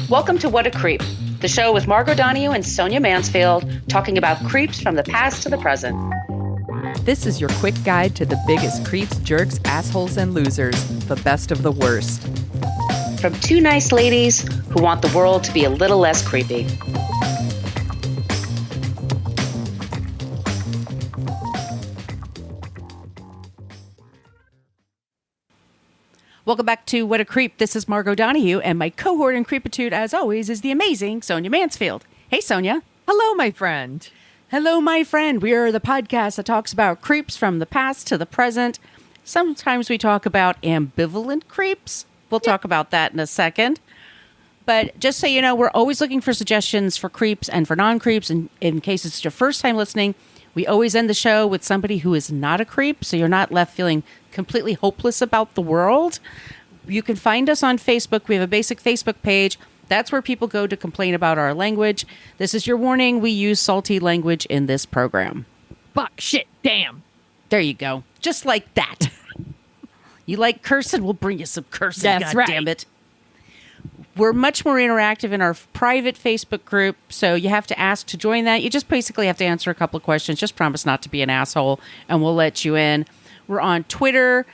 Welcome to What a Creep, the show with Margot Donohue and Sonia Mansfield, talking about creeps from the past to the present. This is your quick guide to the biggest creeps, jerks, assholes, and losers, the best of the worst. From two nice ladies who want the world to be a little less creepy. Welcome back to What a Creep. This is Margot Donohue, and my cohort in creepitude, as always, is the amazing Sonia Mansfield. Hey, Sonia. Hello, my friend. Hello, my friend. We are the podcast that talks about creeps from the past to the present. Sometimes we talk about ambivalent creeps. We'll talk about that in a second. But just so you know, we're always looking for suggestions for creeps and for non-creeps. And in case it's your first time listening, we always end the show with somebody who is not a creep, so you're not left feeling completely hopeless about the world. You can find us on Facebook. We have a basic Facebook page. That's where people go to complain about our language. This is your warning. We use salty language in this program. Fuck, shit, damn. There you go. Just like that. You like cursing? We'll bring you some cursing. That's God right. damn it. We're much more interactive in our private Facebook group, so you have to ask to join that. You just basically have to answer a couple of questions. Just promise not to be an asshole, and we'll let you in. We're on Twitter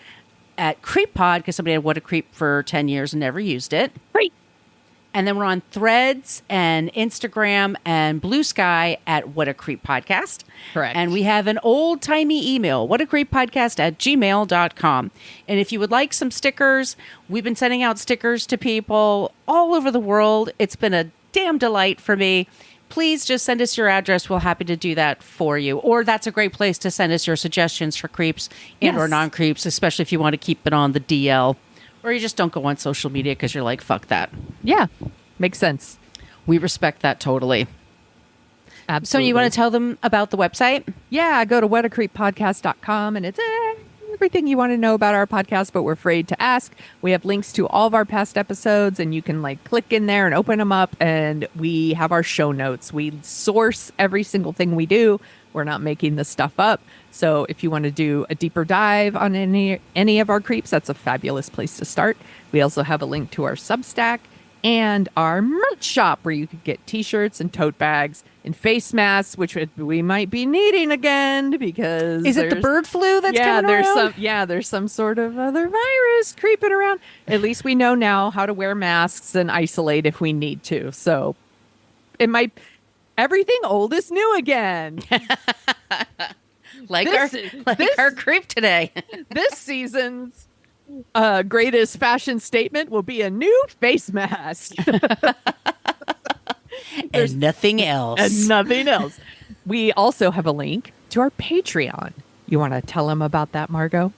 at CreepPod, because somebody had What a Creep for 10 years and never used it. Creep. And then we're on Threads and Instagram and Blue Sky at What a Creep Podcast. Correct. And we have an old-timey email, whatacreeppodcast@gmail.com. And if you would like some stickers, we've been sending out stickers to people all over the world. It's been a damn delight for me. Please just send us your address. We're happy to do that for you. Or that's a great place to send us your suggestions for creeps and or non-creeps, especially if you want to keep it on the DL. Or you just don't go on social media because you're like, fuck that. Yeah, makes sense. We respect that totally. Absolutely. So you want to tell them about the website? Yeah, go to whatacreeppodcast.com, and it's everything you want to know about our podcast, but we're afraid to ask. We have links to all of our past episodes, and you can click in there and open them up, and we have our show notes. We source every single thing we do. We're not making this stuff up. So if you want to do a deeper dive on any of our creeps, that's a fabulous place to start. We also have a link to our Substack and our merch shop where you could get t-shirts and tote bags and face masks, which we might be needing again because is it the bird flu that's coming around? There's some sort of other virus creeping around. At least we know now how to wear masks and isolate if we need to. So everything old is new again. Like our creep today. This season's greatest fashion statement will be a new face mask. And nothing else. And nothing else. We also have a link to our Patreon. You want to tell them about that, Margot?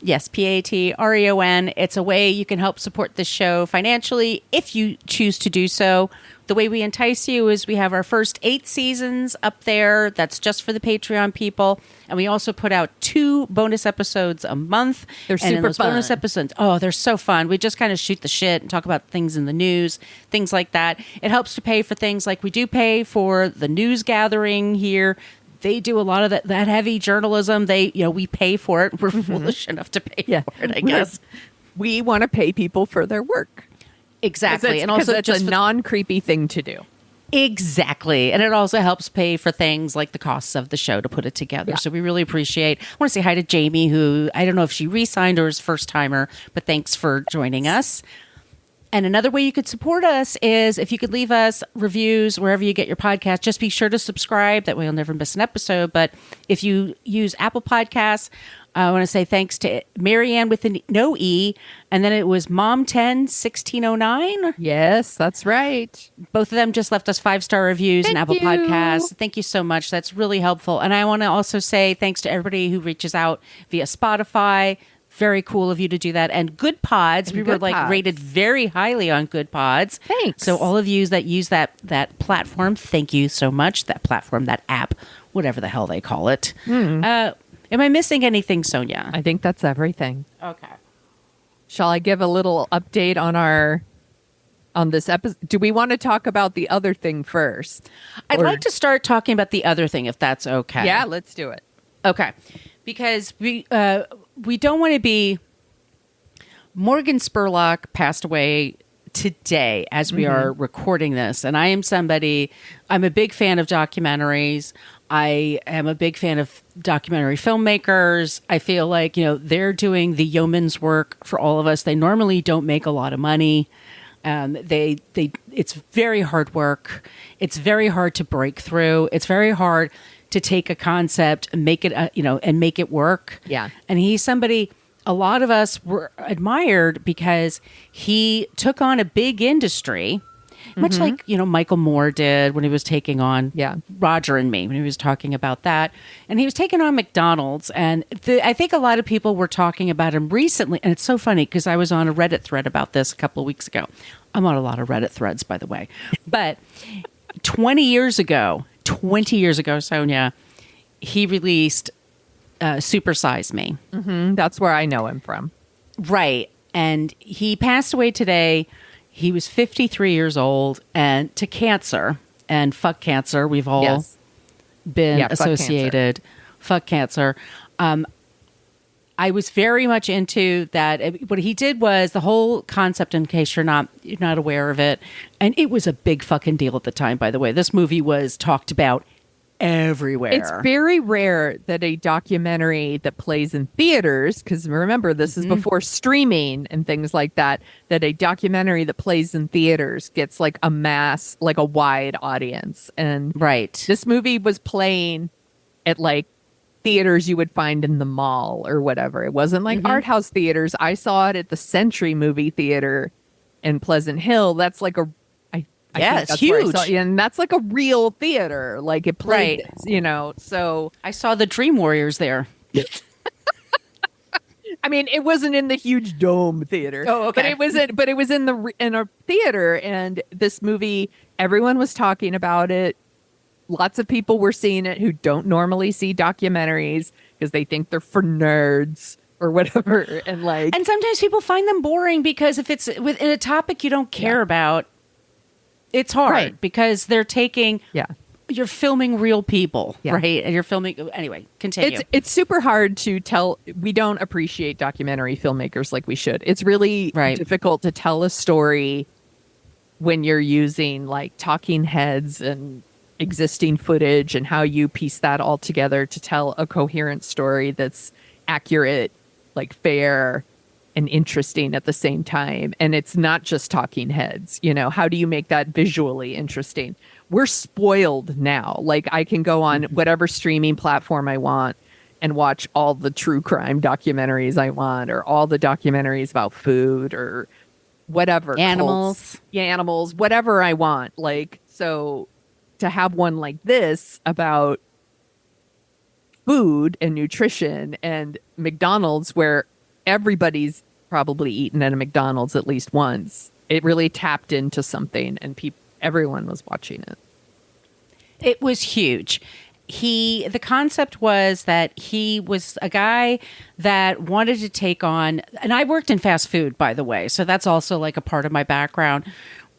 Yes, Patreon. It's a way you can help support the show financially if you choose to do so. The way we entice you is we have our first 8 seasons up there. That's just for the Patreon people. And we also put out 2 bonus episodes a month. They're and super those fun. bonus episodes, they're so fun. We just kind of shoot the shit and talk about things in the news, things like that. It helps to pay for things like we do pay for the news gathering here. They do a lot of that heavy journalism. We pay for it. We're foolish enough to pay for it, I guess. We want to pay people for their work. Exactly. And also it's a non-creepy thing to do. Exactly. And it also helps pay for things like the costs of the show to put it together. Yeah. So we really appreciate. I want to say hi to Jamie, who I don't know if she re-signed or is first timer, but thanks for joining us. And another way you could support us is if you could leave us reviews wherever you get your podcast. Just be sure to subscribe. That way you'll never miss an episode. But if you use Apple Podcasts, I want to say thanks to Marianne with no E. And then it was Mom101609. Yes, that's right. Both of them just left us 5-star reviews in Apple Podcasts. Thank you so much. That's really helpful. And I want to also say thanks to everybody who reaches out via Spotify. Very cool of you to do that. And Good Pods. We were rated very highly on Good Pods. Thanks. So all of you that use that platform, thank you so much. That platform, that app, whatever the hell they call it. Am I missing anything, Sonia? I think that's everything. Okay. Shall I give a little update on this episode? Do we want to talk about the other thing first? I'd like to start talking about the other thing, if that's okay. Yeah, let's do it. Okay. Because we don't want to be... Morgan Spurlock passed away today as we are recording this. And I'm a big fan of documentaries. I am a big fan of documentary filmmakers. I feel like, they're doing the yeoman's work for all of us. They normally don't make a lot of money. It's very hard work. It's very hard to break through. It's very hard to take a concept and make it, and make it work. Yeah. And he's somebody a lot of us were admired because he took on a big industry, much like, Michael Moore did when he was taking on Roger and Me, when he was talking about that. And he was taking on McDonald's. And I think a lot of people were talking about him recently. And it's so funny because I was on a Reddit thread about this a couple of weeks ago. I'm on a lot of Reddit threads, by the way. But 20 years ago, Sonia, he released Super Size Me. That's where I know him from. Right. And he passed away today. He was 53 years old and to cancer. And fuck cancer. We've all been associated. Fuck cancer. I was very much into that. What he did was the whole concept, in case you're not aware of it, and it was a big fucking deal at the time, by the way. This movie was talked about everywhere. It's very rare that a documentary that plays in theaters, because remember, this is before streaming and things like that a documentary that plays in theaters gets like a wide audience. And this movie was playing at like theaters you would find in the mall or whatever. It wasn't like art house theaters. I saw it at the Century Movie Theater in Pleasant Hill. That's like it's huge. And that's like a real theater. Like it played, so. I saw the Dream Warriors there. I mean, it wasn't in the huge dome theater. Oh, okay. But it was in a theater. And this movie, everyone was talking about it. Lots of people were seeing it who don't normally see documentaries because they think they're for nerds or whatever. And sometimes people find them boring because if it's within a topic you don't care about, it's hard because they're taking, you're filming real people, right? And you're filming, anyway, continue. It's super hard to tell. We don't appreciate documentary filmmakers like we should. It's really difficult to tell a story when you're using like talking heads and existing footage and how you piece that all together to tell a coherent story that's accurate, like fair and interesting at the same time. And it's not just talking heads, how do you make that visually interesting? We're spoiled now. Like I can go on whatever streaming platform I want and watch all the true crime documentaries I want, or all the documentaries about food or whatever. Animals. Animals, whatever I want. Like, so to have one like this about food and nutrition and McDonald's, where everybody's probably eaten at a McDonald's at least once, it really tapped into something, and everyone was watching it. It was huge. The concept was that he was a guy that wanted to take on, and I worked in fast food, by the way, so that's also like a part of my background,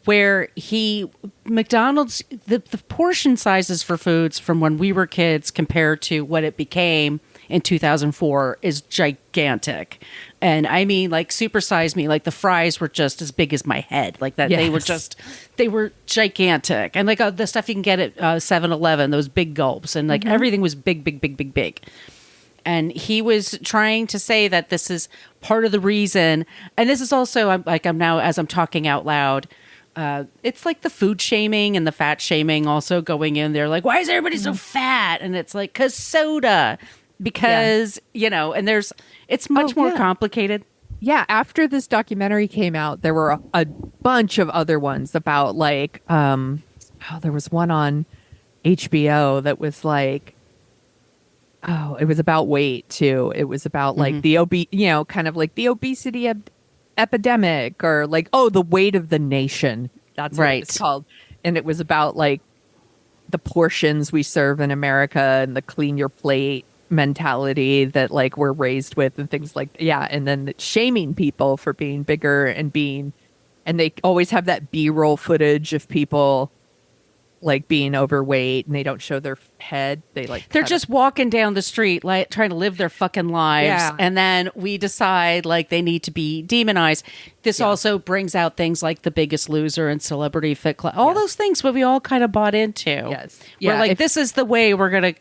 where McDonald's, the portion sizes for foods from when we were kids compared to what it became in 2004 is gigantic. And I mean, like, Super Size Me, like the fries were just as big as my head, like that. They were gigantic. And like the stuff you can get at 7-Eleven, those big gulps, and like everything was big, big, big, big, big. And he was trying to say that this is part of the reason. And this is also, I'm now, as I'm talking out loud, it's like the food shaming and the fat shaming also going in there. Like, why is everybody so fat? And it's like, 'cause soda. Because, and it's much more complicated. Yeah. After this documentary came out, there were a bunch of other ones about like, there was one on HBO that was like, it was about weight too. It was about like the kind of like the obesity epidemic, or like, the weight of the nation. That's what it's called. And it was about like the portions we serve in America and the clean your plate mentality that like we're raised with and things like, and then shaming people for being bigger and they always have that B-roll footage of people like being overweight, and they don't show their head. They're just walking down the street, like trying to live their fucking lives. Yeah. And then we decide like they need to be demonized. This also brings out things like The Biggest Loser and Celebrity Fit Club, all those things what we all kind of bought into. Yes. We're like, this is the way we're going to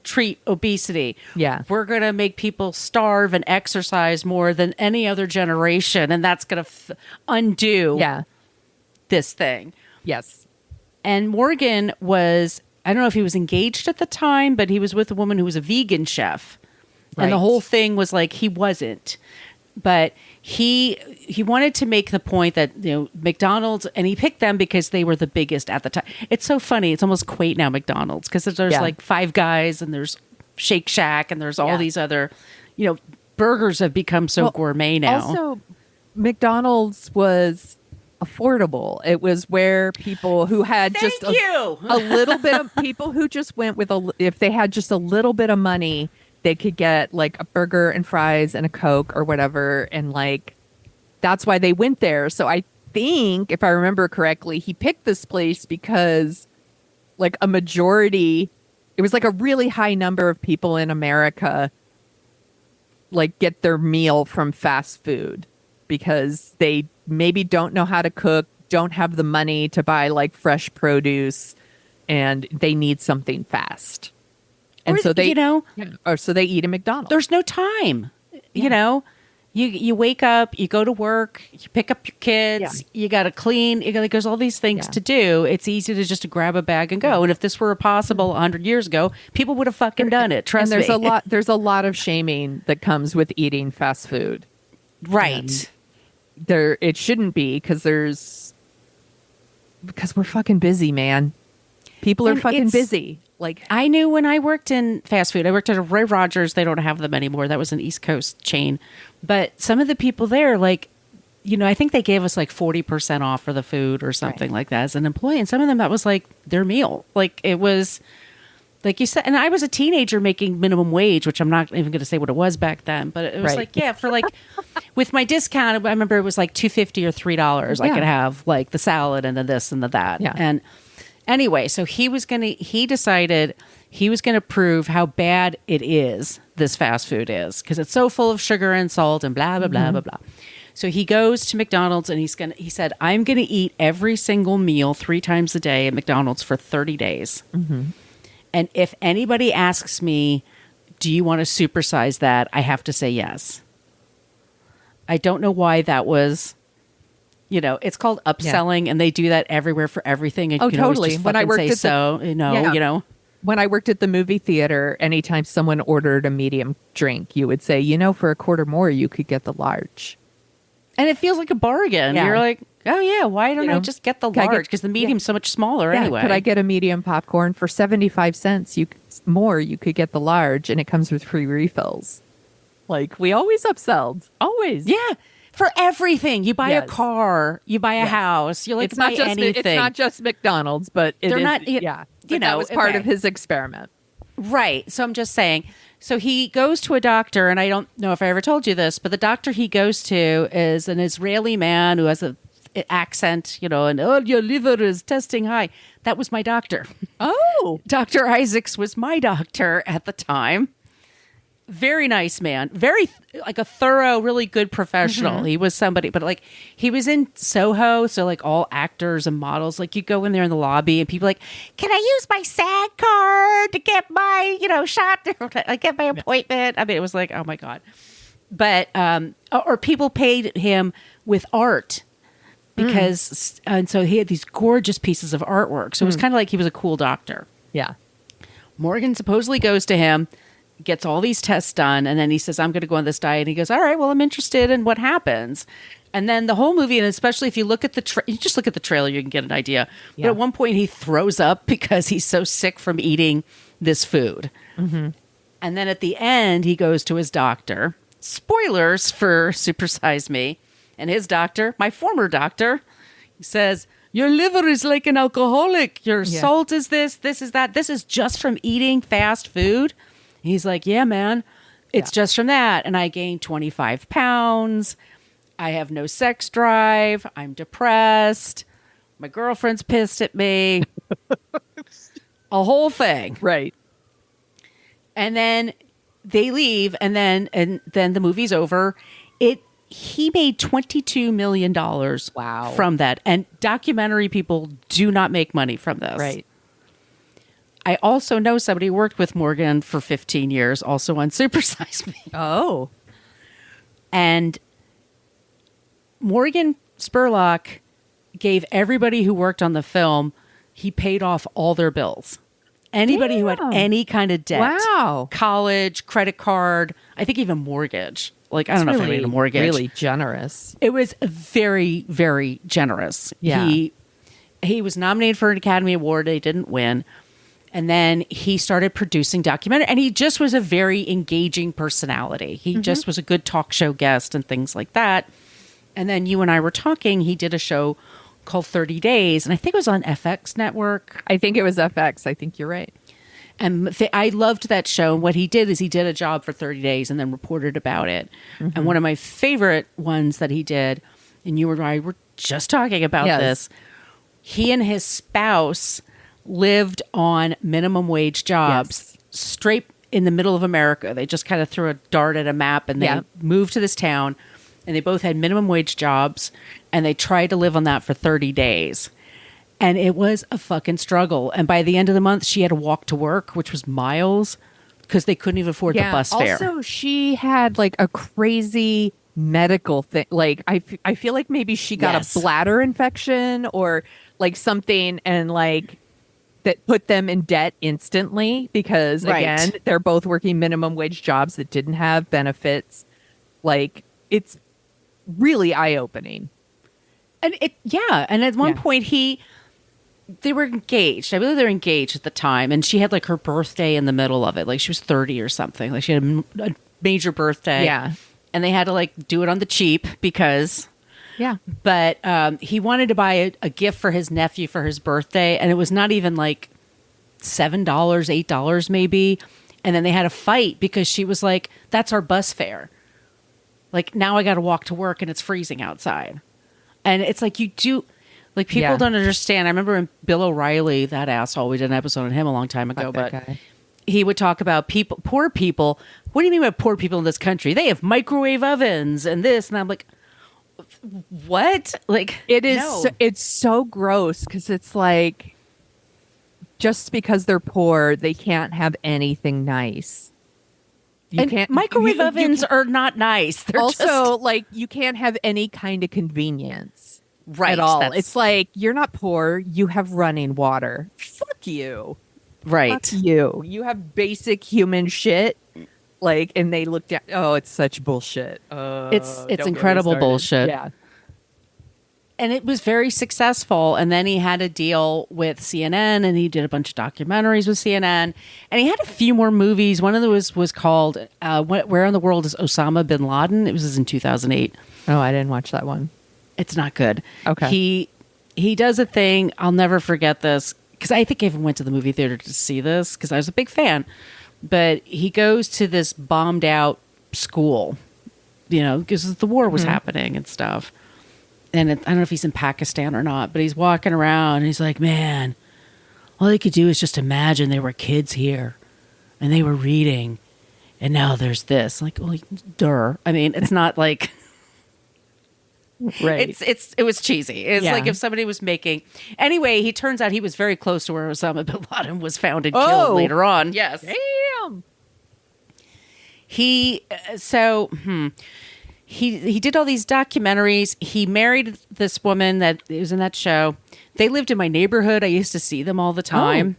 treat obesity. Yeah. We're going to make people starve and exercise more than any other generation. And that's going to undo this thing. Yes. And Morgan was, I don't know if he was engaged at the time, but he was with a woman who was a vegan chef. Right. And the whole thing was like, he wasn't. But he wanted to make the point that, McDonald's, and he picked them because they were the biggest at the time. It's so funny. It's almost quaint now, McDonald's, because there's like Five Guys and there's Shake Shack and there's all these other, burgers have become so gourmet now. Also, McDonald's was affordable. It was where people who had just a little bit of people who just went with if they had just a little bit of money, they could get like a burger and fries and a Coke or whatever. And like, that's why they went there. So I think, if I remember correctly, he picked this place because like a majority, it was like a really high number of people in America like get their meal from fast food because they maybe don't know how to cook, don't have the money to buy like fresh produce, and they need something fast. And so they, so they eat at McDonald's. There's no time, you wake up, you go to work, you pick up your kids, you got to clean, there's all these things to do. It's easy to just grab a bag and go. And if this were possible 100 years ago, people would have fucking done it. Trust me. There's a lot of shaming that comes with eating fast food. Right. It shouldn't be because we're fucking busy, man. People are fucking busy. Like, I knew when I worked in fast food, I worked at a Roy Rogers. They don't have them anymore. That was an East Coast chain. But some of the people there, like, I think they gave us like 40% off for the food or something like that as an employee. And some of them, that was like their meal. Like, it was, like you said, and I was a teenager making minimum wage, which I'm not even going to say what it was back then. But it was for like, with my discount, I remember it was like $2.50 or $3. I could have like the salad and the this and the that. Yeah. And anyway, so he decided he was going to prove how bad it is, this fast food is, because it's so full of sugar and salt and blah, blah, blah, blah, blah. So he goes to McDonald's and he said, I'm going to eat every single meal 3 times a day at McDonald's for 30 days. Mm-hmm. And if anybody asks me, do you want to supersize that? I have to say yes. I don't know why that was... it's called upselling, and they do that everywhere for everything. And totally. When I worked when I worked at the movie theater, anytime someone ordered a medium drink, you would say, for a quarter more, you could get the large. And it feels like a bargain. Yeah. You're like, oh yeah, why don't I just get the large? Because the medium's so much smaller anyway. Could I get a medium popcorn for 75 cents? You could get the large, and it comes with free refills. Like, we always upselled. Always. Yeah. For everything. You buy a car, you buy a house, you buy anything. It's not just McDonald's, but They're is, not, that was part of his experiment. Right. So I'm just saying. So he goes to a doctor, and I don't know if I ever told you this, but the doctor he goes to is an Israeli man who has an accent, and your liver is testing high. That was my doctor. Oh. Dr. Isaacs was my doctor at the time. Very nice man. Very like a thorough, really good professional. Mm-hmm. He was somebody, but like he was in Soho. So like all actors and models, like you go in there in the lobby and people like, can I use my SAG card to get my, shot? Like get my appointment. I mean, it was like, oh my God. But, or people paid him with art because, and so he had these gorgeous pieces of artwork. So it was kind of like he was a cool doctor. Yeah. Morgan supposedly goes to him, gets all these tests done, and then he says, I'm going to go on this diet. And he goes, all right, well, I'm interested in what happens. And then the whole movie, and especially if you look at you just look at the trailer, you can get an idea. Yeah. But at one point he throws up because he's so sick from eating this food. Mm-hmm. And then at the end, he goes to his doctor. Spoilers for Super Size Me. And his doctor, my former doctor, he says, your liver is like an alcoholic. Your salt is this is that. This is just from eating fast food. He's like, yeah, man, it's just from that. And I gained 25 pounds. I have no sex drive. I'm depressed. My girlfriend's pissed at me. A whole thing. Right. And then they leave, and then the movie's over. He made $22 million Wow. from that. And documentary people do not make money from this. Right. I also know somebody who worked with Morgan for 15 years, also on Super Size Me. Oh. And Morgan Spurlock gave everybody who worked on the film, he paid off all their bills. Anybody who had Damn. any kind of debt. Wow. College, credit card, I think even mortgage. Like, I don't know if I made a mortgage. Really generous. It was very, very generous. Yeah. He was nominated for an Academy Award. He didn't win. And then he started producing documentary. And he just was a very engaging personality. He just was a good talk show guest and things like that. And then you and I were talking. He did a show called 30 Days. And I think it was on FX Network. I think it was FX. I think you're right. And I loved that show. And what he did is he did a job for 30 days and then reported about it. And one of my favorite ones that he did, and you and I were just talking about this, he and his spouse lived on minimum wage jobs straight in the middle of America. They just kind of threw a dart at a map and they moved to this town, and they both had minimum wage jobs, and they tried to live on that for 30 days. And it was a fucking struggle. And by the end of the month, she had to walk to work, which was miles, because they couldn't even afford the bus fare. Also, she had like a crazy medical thing. Like, I feel like maybe she got a bladder infection or like something, and like that put them in debt instantly because, again, they're both working minimum wage jobs that didn't have benefits. Like, it's really eye-opening. And and at one point they were engaged. I believe they were engaged at the time, and she had like her birthday in the middle of it. Like, she was 30 or something. Like, she had a major birthday. Yeah. And they had to like do it on the cheap because but he wanted to buy a gift for his nephew for his birthday, and it was not even like $7, $8 maybe. And then they had a fight because she was like, that's our bus fare. Like, now I got to walk to work and it's freezing outside. And it's like, you do, like, people don't understand. I remember when Bill O'Reilly, that asshole, we did an episode on him a long time ago, but he would talk about poor people. What do you mean by poor people in this country? They have microwave ovens and this. And I'm like, what? Like, it is, it's so gross because it's like, just because they're poor, they can't have anything nice. Microwave ovens are not nice. They're also, just, like, you can't have any kind of convenience right, at all. It's like, you're not poor. You have running water. Fuck you. Right. Fuck you. You have basic human shit. Like, and they look down. Oh, it's such bullshit. It's incredible bullshit. Yeah. And it was very successful. And then he had a deal with CNN, and he did a bunch of documentaries with CNN. And he had a few more movies. One of them was called Where in the World is Osama bin Laden? It was in 2008. Oh, I didn't watch that one. It's not good. Okay. He does a thing. I'll never forget this, because I think I even went to the movie theater to see this because I was a big fan. But he goes to this bombed out school, you know, because the war was happening and stuff. And I don't know if he's in Pakistan or not, but he's walking around and he's like, man, all they could do is just imagine there were kids here and they were reading, and now there's this. Like, well, duh. I mean, it's not like... Right. It was cheesy. It's like if somebody was making... Anyway, he turns out he was very close to where Osama bin Laden was found and killed later on. Yes. Damn. He did all these documentaries. He married this woman that was in that show. They lived in my neighborhood. I used to see them all the time.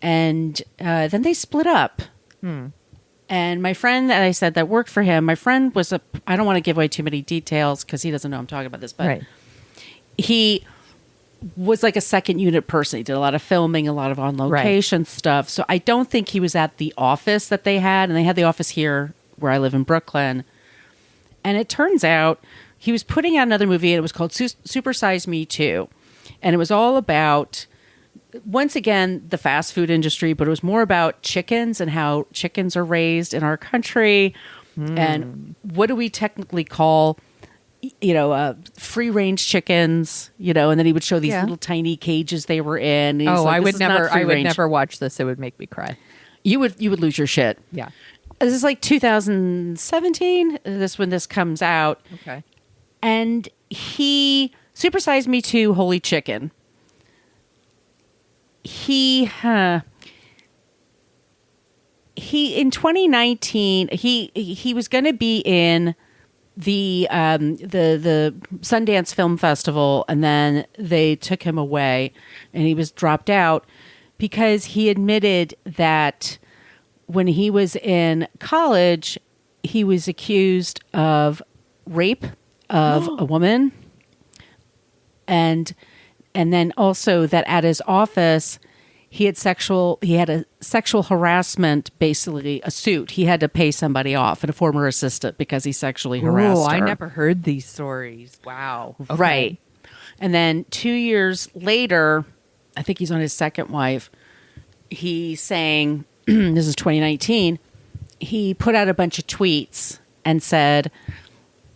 And then they split up. And my friend that I said that worked for him, my friend was I don't want to give away too many details because he doesn't know I'm talking about this, but he was like a second unit person. He did a lot of filming, a lot of on location stuff. So I don't think he was at the office that they had. And they had the office here where I live in Brooklyn. And it turns out he was putting out another movie, and it was called Super Size Me 2. And it was all about, once again, the fast food industry, but it was more about chickens and how chickens are raised in our country. And what do we technically call, free range chickens, and then he would show these Yeah. little tiny cages they were in. And he's Oh, like, I "This would is not never. I free would range." never watch this. It would make me cry. You would lose your shit. Yeah. This is like 2017. This when this comes out, Okay. and he supersized me to Holy Chicken. He in 2019 he was going to be in the Sundance Film Festival, and then they took him away, and he was dropped out because he admitted that when he was in college, he was accused of rape of a woman, and then also that at his office he had a sexual harassment, basically a suit. He had to pay somebody off, and a former assistant, because he sexually harassed Oh, her. I never heard these stories. Wow. Okay. Right. And then 2 years later, I think he's on his second wife. He's saying, this is 2019, he put out a bunch of tweets and said,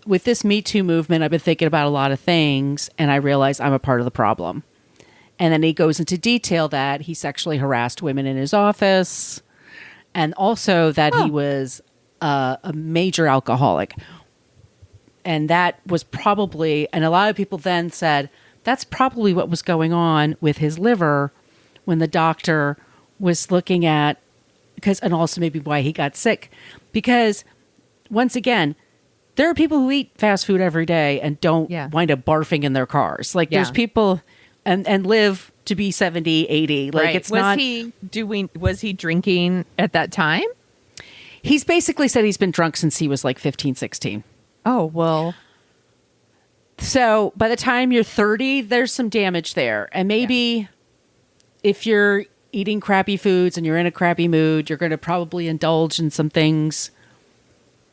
with this Me Too movement, I've been thinking about a lot of things, and I realize I'm a part of the problem. And then he goes into detail that he sexually harassed women in his office, and also that he was a major alcoholic. And that was probably, and a lot of people then said, that's probably what was going on with his liver when the doctor was looking at, and also maybe why he got sick. Because once again, there are people who eat fast food every day and don't wind up barfing in their cars. Like there's people and live to be 70, 80. Like Right. it's not. Was he drinking at that time? He's basically said he's been drunk since he was like 15, 16. Oh, well. So by the time you're 30, there's some damage there. And maybe if you're eating crappy foods and you're in a crappy mood, you're going to probably indulge in some things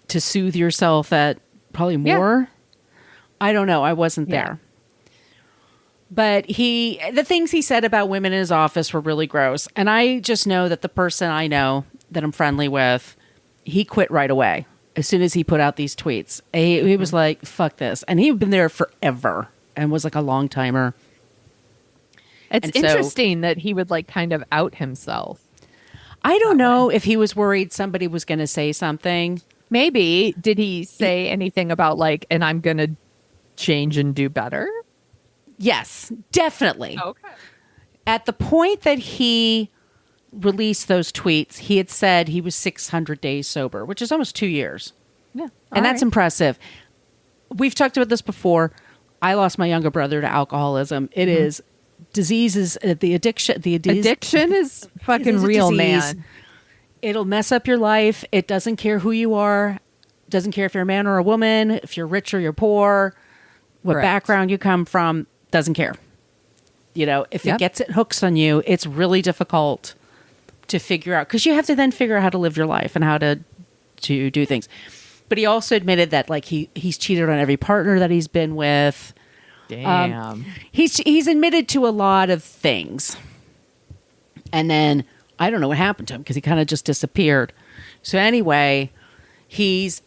to soothe yourself that probably more. I don't know. I wasn't there. But the things he said about women in his office were really gross. And I just know that the person I know that I'm friendly with, he quit right away. As soon as he put out these tweets, he was like, fuck this. And he'd been there forever and was like a long timer. It's interesting that he would like kind of out himself. I don't know if he was worried somebody was going to say something. Maybe. Did he say anything about like, and I'm going to change and do better? Yes, definitely. Okay. At the point that he released those tweets, he had said he was 600 days sober, which is almost 2 years. Yeah. And that's impressive. We've talked about this before. I lost my younger brother to alcoholism. It is diseases, the addiction. Addiction is fucking real, man. It'll mess up your life. It doesn't care who you are. Doesn't care if you're a man or a woman, if you're rich or you're poor, what background you come from. Doesn't care. If it gets it hooks on you, it's really difficult to figure out, because you have to then figure out how to live your life and how to do things. But he also admitted that like he's cheated on every partner that he's been with. Damn. He's admitted to a lot of things. And then I don't know what happened to him because he kind of just disappeared. So anyway, he's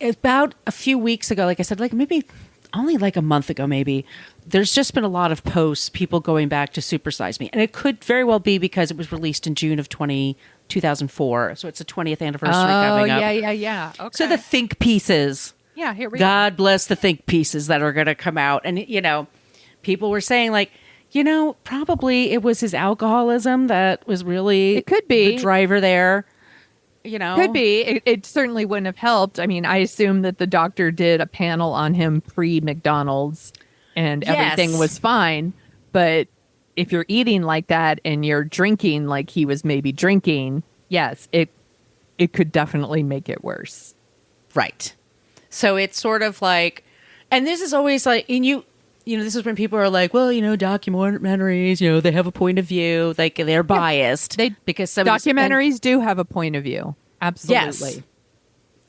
about a few weeks ago, like I said, like maybe only like a month ago, maybe, there's just been a lot of posts, people going back to Supersize Me. And it could very well be because it was released in June of 2004. So it's the 20th anniversary coming up. Yeah. Okay. So the think pieces. Yeah, here we go. God bless the think pieces that are going to come out. And, people were saying like, probably it was his alcoholism that was really It could be the driver there. Could be. It certainly wouldn't have helped. I mean, I assume that the doctor did a panel on him pre-McDonald's and everything was fine. But if you're eating like that and you're drinking like he was maybe drinking, yes, it could definitely make it worse. Right. So it's sort of like, and this is always like, and this is when people are like, well, documentaries, they have a point of view, like they're biased. Because some documentaries do have a point of view. Absolutely.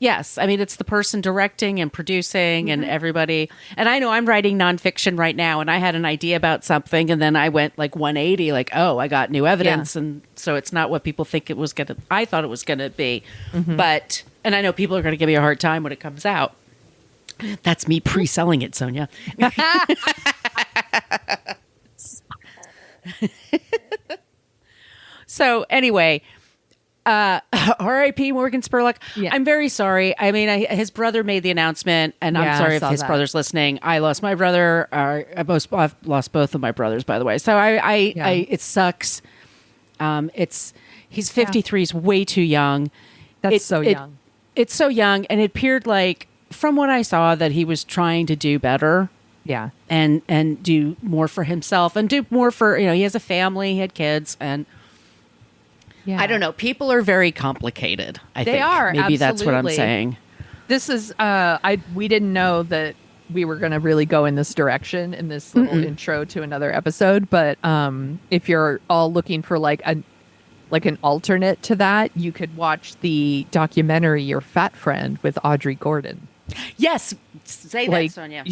Yes. I mean, it's the person directing and producing and everybody. And I know I'm writing nonfiction right now, and I had an idea about something, and then I went like 180, like, oh, I got new evidence. Yeah. And so it's not what people think I thought it was going to be. But, and I know people are going to give me a hard time when it comes out. That's me pre-selling it, Sonia. So anyway, R.I.P. Morgan Spurlock. Yeah. I'm very sorry. I mean, his brother made the announcement, and Yeah, I'm sorry I if saw his that. brother's listening. I lost my brother. I've lost both of my brothers, by the way. So it sucks. He's 53. He's way too young. That's so young. It's so young, and it appeared like, from what I saw, that he was trying to do better. Yeah. And do more for himself and do more for, he has a family, he had kids, and Yeah. I don't know. People are very complicated. I They think. are, Maybe that's what I'm absolutely. saying. This is we didn't know that we were going to really go in this direction in this little intro to another episode, but if you're all looking for like an alternate to that, you could watch the documentary Your Fat Friend with Audrey Gordon. Yes, say that, Like Sonia.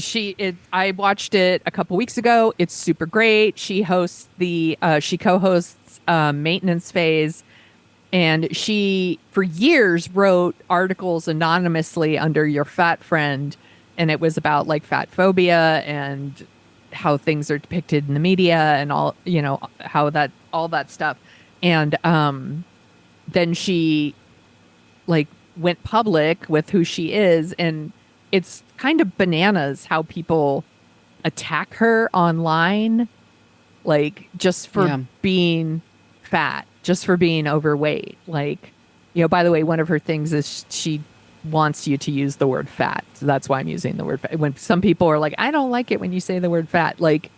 I watched it a couple weeks ago. It's super great. She co-hosts Maintenance Phase, and she for years wrote articles anonymously under Your Fat Friend, and it was about like fat phobia and how things are depicted in the media and all, how that all that stuff. And then she like went public with who she is, and it's kind of bananas how people attack her online, like just for being fat, just for being overweight. Like, by the way, one of her things is she wants you to use the word fat. So that's why I'm using the word fat. When some people are like, I don't like it when you say the word fat, like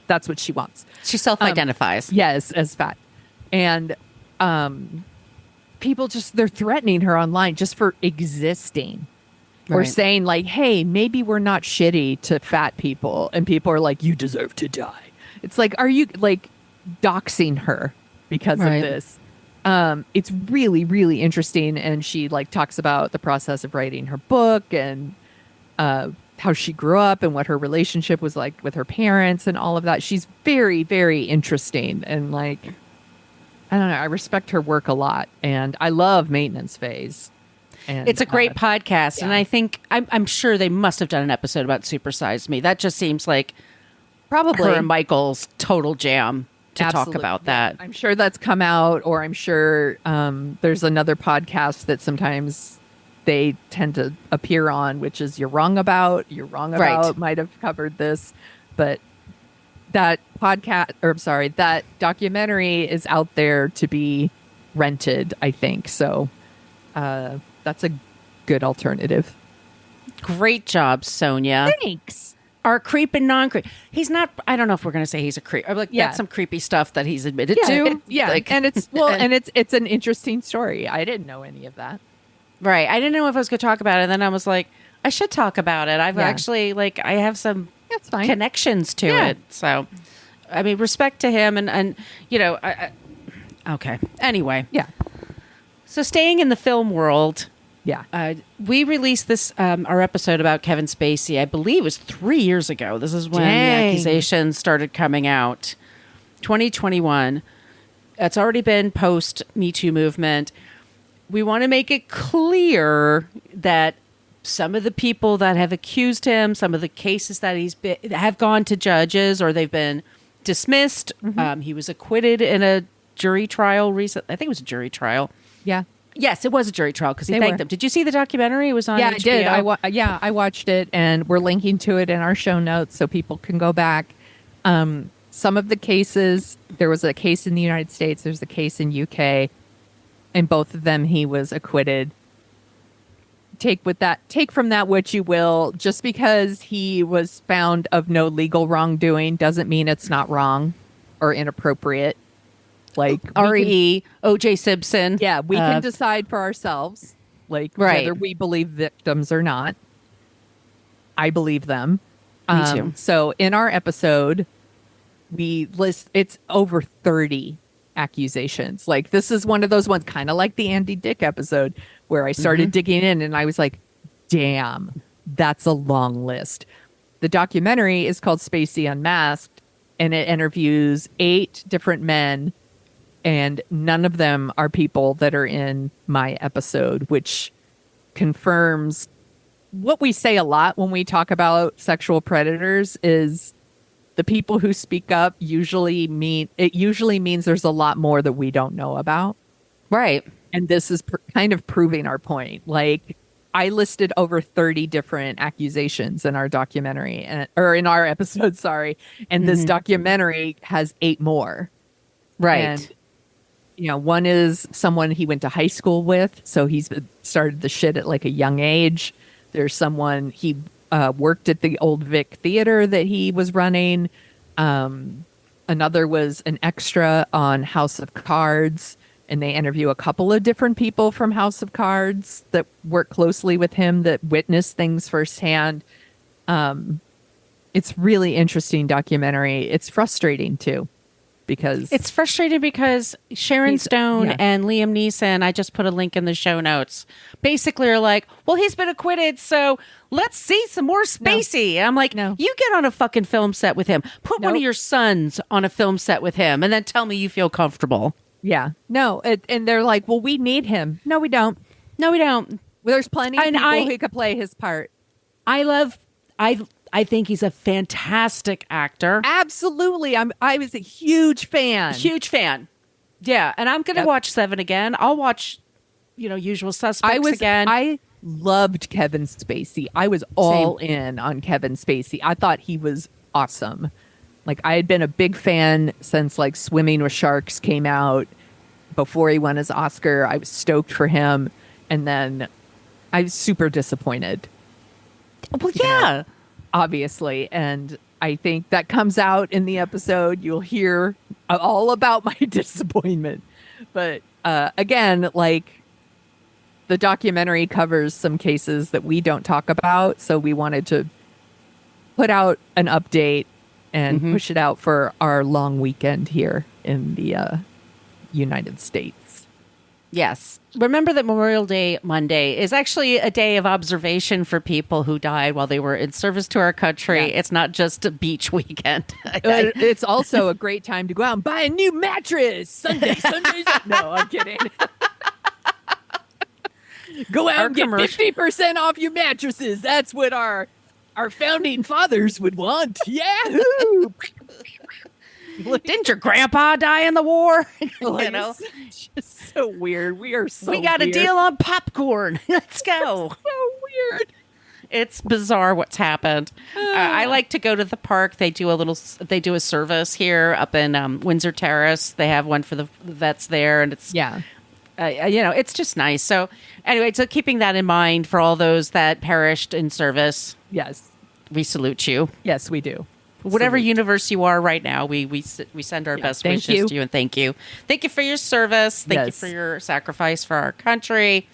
that's what she wants. She self-identifies. Yes, as fat. And people they're threatening her online just for existing. Or Right. saying like, hey, maybe we're not shitty to fat people. And people are like, you deserve to die. It's like, are you like doxing her because Right. of this? It's really, really interesting. And she like talks about the process of writing her book and how she grew up and what her relationship was like with her parents and all of that. She's very, very interesting. And like, I don't know, I respect her work a lot. And I love Maintenance Phase. And, It's a great podcast, and yeah. I think I'm sure they must have done an episode about Supersize Me. That just seems like probably her and Michael's total jam to talk Absolutely. about Yeah. that. I'm sure that's come out, or I'm sure there's another podcast that sometimes they tend to appear on, which is You're Wrong About. Right. Might have covered this, but that that documentary is out there to be rented, I think. So that's a good alternative. Great job, Sonia. Thanks. Our creep and non-creep. He's not. I don't know if we're going to say he's a creep. Like Yeah. that's some creepy stuff that he's admitted Yeah, to. Like, and it's and it's an interesting story. I didn't know any of that. right. I didn't know if I was going to talk about it. And then I was like, I should talk about it. I've Yeah. actually I have some That's fine. connections to Yeah. it. So, I mean, respect to him, and okay. Anyway, Yeah. so staying in the film world. Yeah. We released this our episode about Kevin Spacey. I believe it was 3 years ago. This is when Dang. the accusations started coming out. 2021. It's already been post Me Too movement. We want to make it clear that some of the people that have accused him, some of the cases that have gone to judges or they've been dismissed. He was acquitted in a jury trial recently. I think it was a jury trial. Yeah. Yes, it was a jury trial because he They thanked were. them. Did you see the documentary? It was on Yeah, HBO. I did. I watched it, and we're linking to it in our show notes so people can go back. Some of the cases, there was a case in the United States, there's a case in UK, and both of them he was acquitted. Take from that what you will. Just because he was found of no legal wrongdoing doesn't mean it's not wrong or inappropriate. Like R.E. O.J. Simpson. Yeah, we can decide for ourselves, like Right. whether we believe victims or not. I believe them. Me too. So in our episode, we list it's over 30 accusations. Like this is one of those ones, kind of like the Andy Dick episode, where I started digging in and I was like, damn, that's a long list. The documentary is called Spacey Unmasked, and it interviews 8 different men, and none of them are people that are in my episode, which confirms what we say a lot when we talk about sexual predators is the people who speak up usually means there's a lot more that we don't know about. Right. And this is kind of proving our point. Like, I listed over 30 different accusations in our documentary, or in our episode, sorry. And this documentary has 8 more. Right. And, one is someone he went to high school with. So he's started the shit at like a young age. There's someone he worked at the Old Vic Theater that he was running. Another was an extra on House of Cards. And they interview a couple of different people from House of Cards that work closely with him, that witness things firsthand. It's really interesting documentary. It's frustrating too, because It's frustrating because Sharon Stone and Liam Neeson, I just put a link in the show notes, basically are like, well, he's been acquitted, so let's see some more Spacey. And I'm like, No. You get on a fucking film set with him. Put one of Nope. your sons on a film set with him, and then tell me you feel comfortable. yeah, no. And they're like, well, we need him. No, we don't. No, we don't. Well, there's plenty of And people who could play his part. I think he's a fantastic actor. Absolutely. I was a huge fan. Huge fan. Yeah, and I'm going to watch 7 again. I'll watch, Usual Suspects again. I loved Kevin Spacey. I was all in on Kevin Spacey. I thought he was awesome. Like, I had been a big fan since like Swimming with Sharks came out. Before he won his Oscar, I was stoked for him. And then I was super disappointed, well, yeah. obviously. And I think that comes out in the episode. You'll hear all about my disappointment. But again, like, the documentary covers some cases that we don't talk about. So we wanted to put out an update and push it out for our long weekend here in the United States. Yes. Remember that Memorial Day Monday is actually a day of observation for people who died while they were in service to our country. Yeah. It's not just a beach weekend. It's also a great time to go out and buy a new mattress. Sundays. No, I'm kidding. Go out and get 50% off your mattresses. That's what our founding fathers would want. Yahoo! Didn't your grandpa die in the war? It's just so weird. We are so we got weird. a deal on popcorn. Let's go. So weird. It's bizarre what's happened. I like to go to the park. They do a service here up in Windsor Terrace. They have one for the vets there, and it's it's just nice. So anyway, so keeping that in mind for all those that perished in service, Yes. we salute you. Yes, we do. Whatever Salute. universe you are right now, we send our best thank wishes you. to you, and thank you. Thank you for your service. Thank you Yes. for your sacrifice for our country.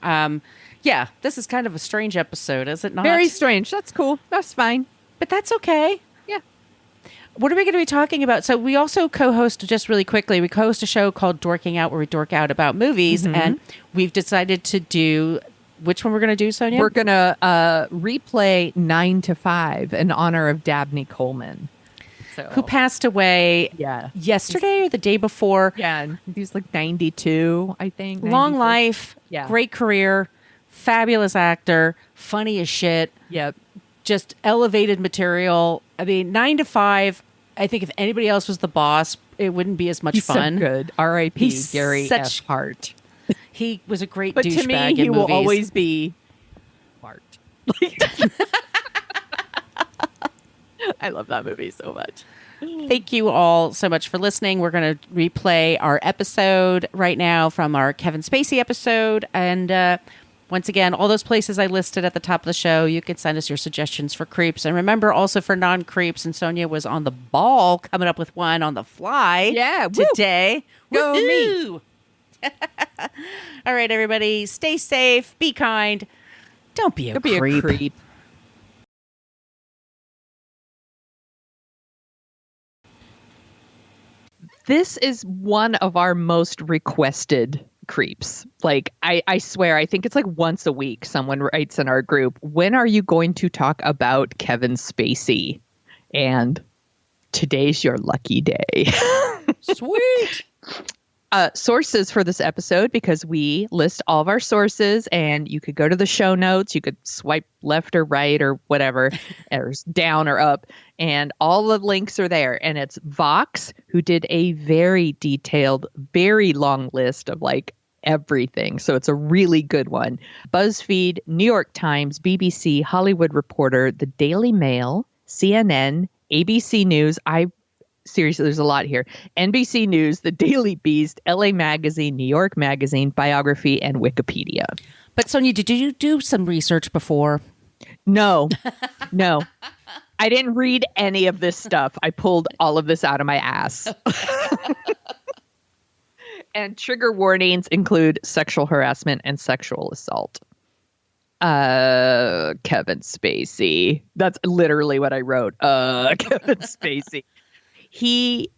This is kind of a strange episode, is it not? Very strange. That's cool. That's fine. But that's okay. Yeah. What are we going to be talking about? So we also co-host, just really quickly, we co-host a show called Dorking Out, where we dork out about movies. And we've decided to do, which one we're going to do, Sonia? We're going to replay 9 to 5 in honor of Dabney Coleman. So, who passed away yesterday or the day before. Yeah, and he's like 92, I think. Long 94. life, great career, fabulous actor, funny as shit. Yep. Just elevated material. I mean, 9 to 5, I think if anybody else was the boss, it wouldn't be as much He's fun. so good. R.I.P. He's Gary such- F. Hart. He was a great But douchebag to me, in he will movies. always be Hart. I love that movie so much. Thank you all so much for listening. We're going to replay our episode right now from our Kevin Spacey episode. And once again, all those places I listed at the top of the show, you can send us your suggestions for creeps. And remember also for non-creeps, and Sonia was on the ball coming up with one on the fly today. Go me. All right, everybody, stay safe, be kind. Don't be a creep. This is one of our most requested creeps. Like, I swear, I think it's like once a week someone writes in our group, when are you going to talk about Kevin Spacey? And today's your lucky day. Sweet. Sources for this episode, because we list all of our sources, and you could go to the show notes. You could swipe left or right or whatever, or down or up, and all the links are there. And it's Vox, who did a very detailed, very long list of like everything. So it's a really good one. BuzzFeed, New York Times, BBC, Hollywood Reporter, The Daily Mail, CNN, ABC News. Seriously, there's a lot here. NBC News, The Daily Beast, LA Magazine, New York Magazine, Biography, and Wikipedia. But Sonia, did you do some research before? No. I didn't read any of this stuff. I pulled all of this out of my ass. And trigger warnings include sexual harassment and sexual assault. Kevin Spacey. That's literally what I wrote. Kevin Spacey. He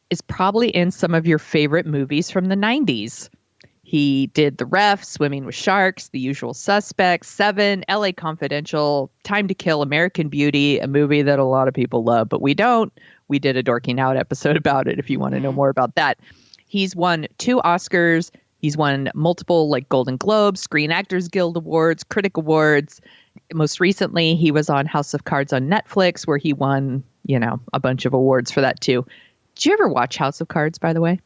is probably in some of your favorite movies from the 90s. He did The Ref, Swimming with Sharks, The Usual Suspects, Seven, LA Confidential, Time to Kill, American Beauty, a movie that a lot of people love, but we don't. We did a Dorking Out episode about it if you want to know more about that. He's won 2 Oscars. He's won multiple like Golden Globes, Screen Actors Guild Awards, Critic Awards. Most recently, he was on House of Cards on Netflix, where he won, a bunch of awards for that too. Did you ever watch House of Cards, by the way?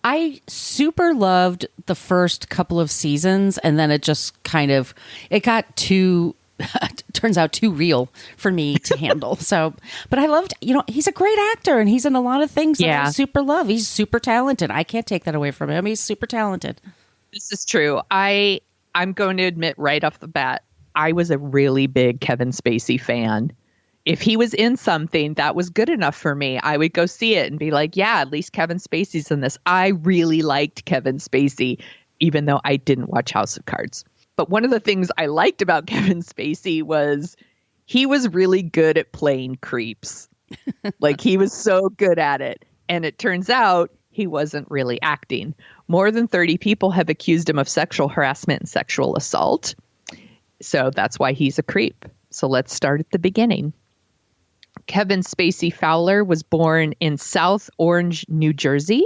I super loved the first couple of seasons, and then it just it got too, turns out too real for me to handle. So, but I loved, he's a great actor, and he's in a lot of things that I super love. He's super talented. I can't take that away from him. He's super talented. This is true. I'm going to admit right off the bat, I was a really big Kevin Spacey fan. If he was in something that was good enough for me, I would go see it and be like, yeah, at least Kevin Spacey's in this. I really liked Kevin Spacey, even though I didn't watch House of Cards. But one of the things I liked about Kevin Spacey was he was really good at playing creeps. Like, he was so good at it. And it turns out he wasn't really acting. More than 30 people have accused him of sexual harassment and sexual assault. So that's why he's a creep. So let's start at the beginning. Kevin Spacey Fowler was born in South Orange, New Jersey.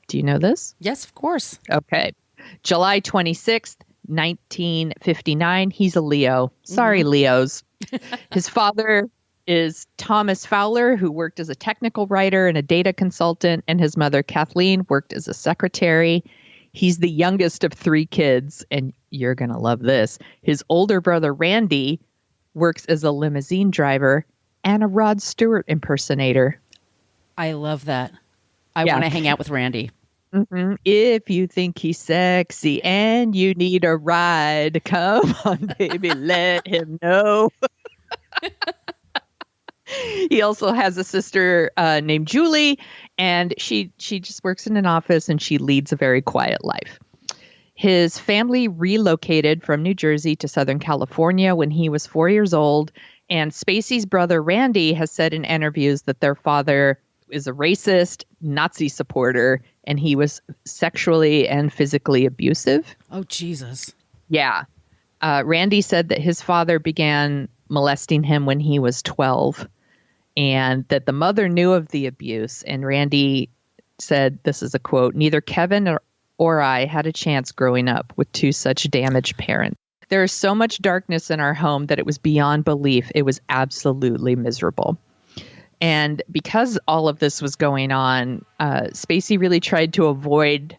Do you know this? Yes, of course. Okay. July 26th, 1959. He's a Leo. Sorry, Leos. His father is Thomas Fowler, who worked as a technical writer and a data consultant, and his mother, Kathleen, worked as a secretary. He's the youngest of 3 kids, and you're going to love this. His older brother, Randy, works as a limousine driver and a Rod Stewart impersonator. I love that. I want to hang out with Randy. Mm-hmm. If you think he's sexy and you need a ride, come on, baby, let him know. He also has a sister named Julie, and she just works in an office, and she leads a very quiet life. His family relocated from New Jersey to Southern California when he was 4 years old. And Spacey's brother, Randy, has said in interviews that their father is a racist, Nazi supporter, and he was sexually and physically abusive. Oh, Jesus. Yeah. Randy said that his father began molesting him when he was 12, and that the mother knew of the abuse. And Randy said, this is a quote, "Neither Kevin or I had a chance growing up with 2 such damaged parents. There is so much darkness in our home that it was beyond belief. It was absolutely miserable." And because all of this was going on, Spacey really tried to avoid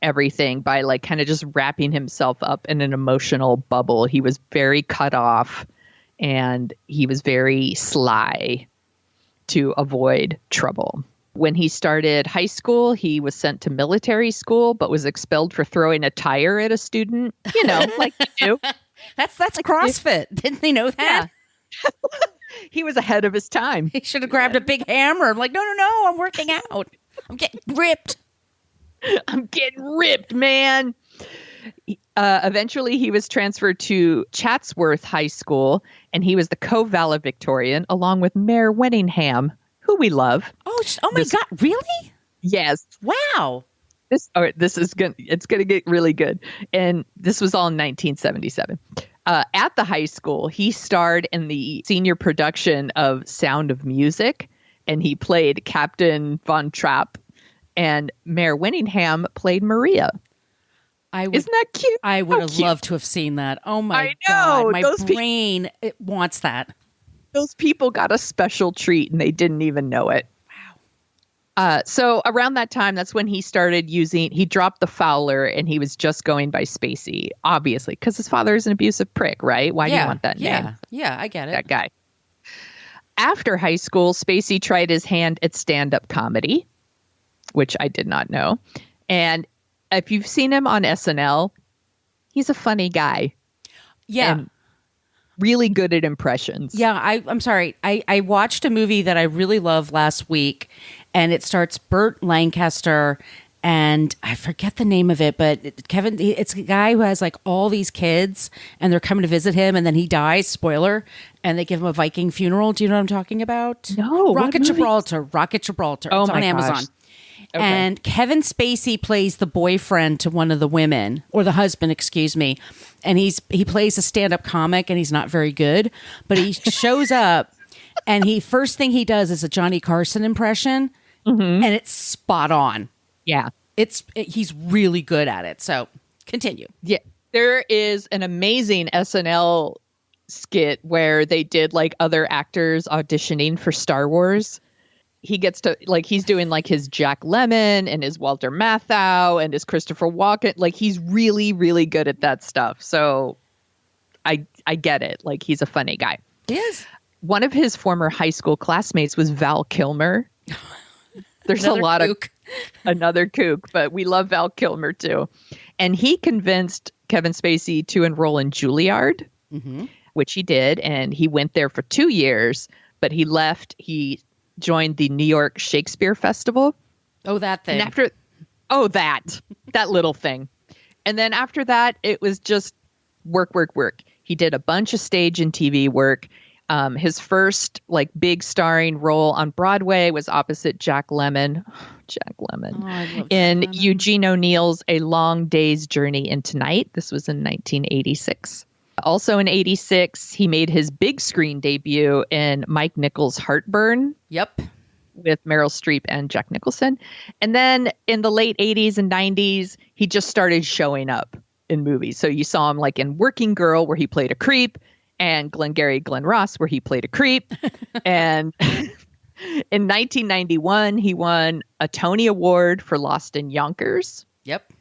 everything by like kind of just wrapping himself up in an emotional bubble. He was very cut off, and he was very sly to avoid trouble. When he started high school, he was sent to military school, but was expelled for throwing a tire at a student. Like you do. That's CrossFit. Didn't they know that? Yeah. He was ahead of his time. He should have grabbed a big hammer. I'm like, no, I'm working out. I'm getting ripped. I'm getting ripped, man. Eventually, he was transferred to Chatsworth High School, and he was the co-valedictorian along with Mayor Winningham, who we love. Oh my God. Really? Yes. Wow. It's going to get really good. And this was all in 1977. At the high school, he starred in the senior production of Sound of Music, and he played Captain Von Trapp. And Mare Winningham played Maria. Isn't that cute? I would have cute. loved to have seen that. Oh my I know, God. My those brain it wants that. Those people got a special treat and they didn't even know it. Wow. So around that time, that's when he started he dropped the Fowler and he was just going by Spacey, obviously, because his father is an abusive prick, right? Why do you want that name? Yeah, I get it. That guy. After high school, Spacey tried his hand at stand-up comedy, which I did not know. And if you've seen him on SNL, he's a funny guy. Yeah. And really good at impressions. Yeah, I'm sorry. I watched a movie that I really loved last week, and it starts Burt Lancaster, and I forget the name of it, but it's a guy who has like all these kids, and they're coming to visit him, and then he dies, spoiler, and they give him a Viking funeral. Do you know what I'm talking about? No. Rocket Gibraltar. Oh, it's on Amazon. Gosh. Okay. And Kevin Spacey plays the boyfriend to one of the women, or the husband, excuse me. And he plays a stand-up comic, and he's not very good, but he shows up, and first thing he does is a Johnny Carson impression, and it's spot on. Yeah. He's really good at it. So continue. Yeah. There is an amazing SNL skit where they did like other actors auditioning for Star Wars. He gets to he's doing like his Jack Lemmon and his Walter Matthau and his Christopher Walken. Like he's really, really good at that stuff. So I get it. Like he's a funny guy. He is. One of his former high school classmates was Val Kilmer. There's Another a lot kook. Another kook, but we love Val Kilmer too. And he convinced Kevin Spacey to enroll in Juilliard, which he did. And he went there for 2 years, but he left. He joined the New York Shakespeare Festival. Oh, that thing. And that little thing. And then after that, it was just work. He did a bunch of stage and TV work. His first big starring role on Broadway was opposite Jack Lemmon. In Eugene O'Neill's A Long Day's Journey into Night. This was in 1986. Also in 86, he made his big screen debut in Mike Nichols' Heartburn. Yep. With Meryl Streep and Jack Nicholson. And then in the late 80s and 90s, he just started showing up in movies. So you saw him in Working Girl, where he played a creep, and Glengarry Glen Ross, where he played a creep. And in 1991, he won a Tony Award for Lost in Yonkers. Yep.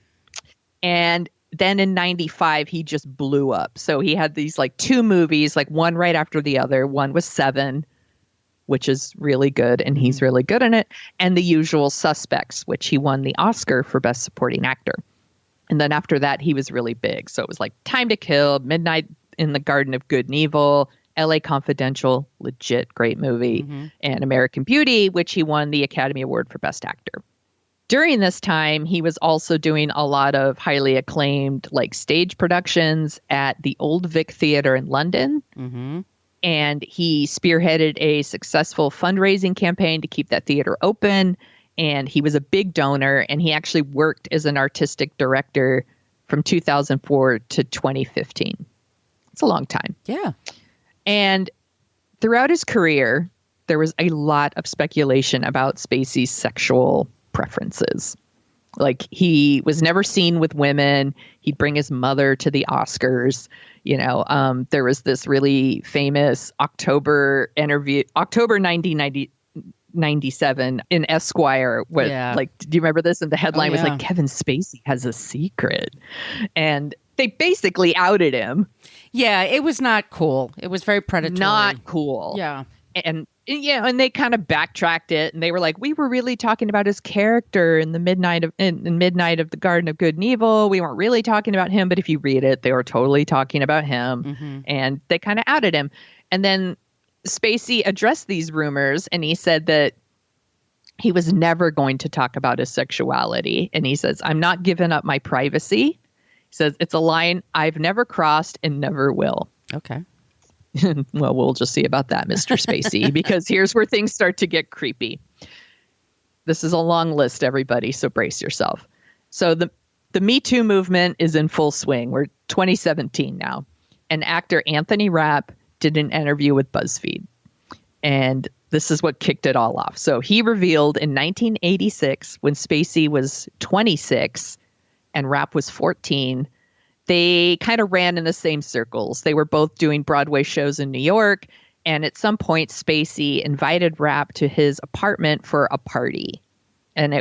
And then in 95, he just blew up. So he had these 2 movies, one right after the other. One was Seven, which is really good, and he's really good in it. And The Usual Suspects, which he won the Oscar for Best Supporting Actor. And then after that, he was really big. So it was Time to Kill, Midnight in the Garden of Good and Evil, LA Confidential, legit great movie, and American Beauty, which he won the Academy Award for Best Actor. During this time, he was also doing a lot of highly acclaimed stage productions at the Old Vic Theatre in London. And he spearheaded a successful fundraising campaign to keep that theater open. And he was a big donor, and he actually worked as an artistic director from 2004 to 2015. It's a long time. Yeah. And throughout his career, there was a lot of speculation about Spacey's sexual preferences. He was never seen with women. He'd bring his mother to the Oscars. There was this really famous October 1997 in Esquire. Do you remember this? And the headline was Kevin Spacey has a secret. And they basically outed him. Yeah, it was not cool. It was very predatory. Not cool. Yeah. And they kind of backtracked it, and they were we were really talking about his character in Midnight of the Garden of Good and Evil. We weren't really talking about him, but if you read it, they were totally talking about him, and they kind of outed him. And then Spacey addressed these rumors, and he said that he was never going to talk about his sexuality. And he says, "I'm not giving up my privacy." He says, "It's a line I've never crossed and never will." Okay. Well, we'll just see about that, Mr. Spacey, because here's where things start to get creepy. This is a long list, everybody, so brace yourself. So the Me Too movement is in full swing. We're 2017 now. And actor Anthony Rapp did an interview with BuzzFeed. And this is what kicked it all off. So he revealed in 1986, when Spacey was 26 and Rapp was 14, they kind of ran in the same circles. They were both doing Broadway shows in New York. And at some point, Spacey invited Rapp to his apartment for a party. And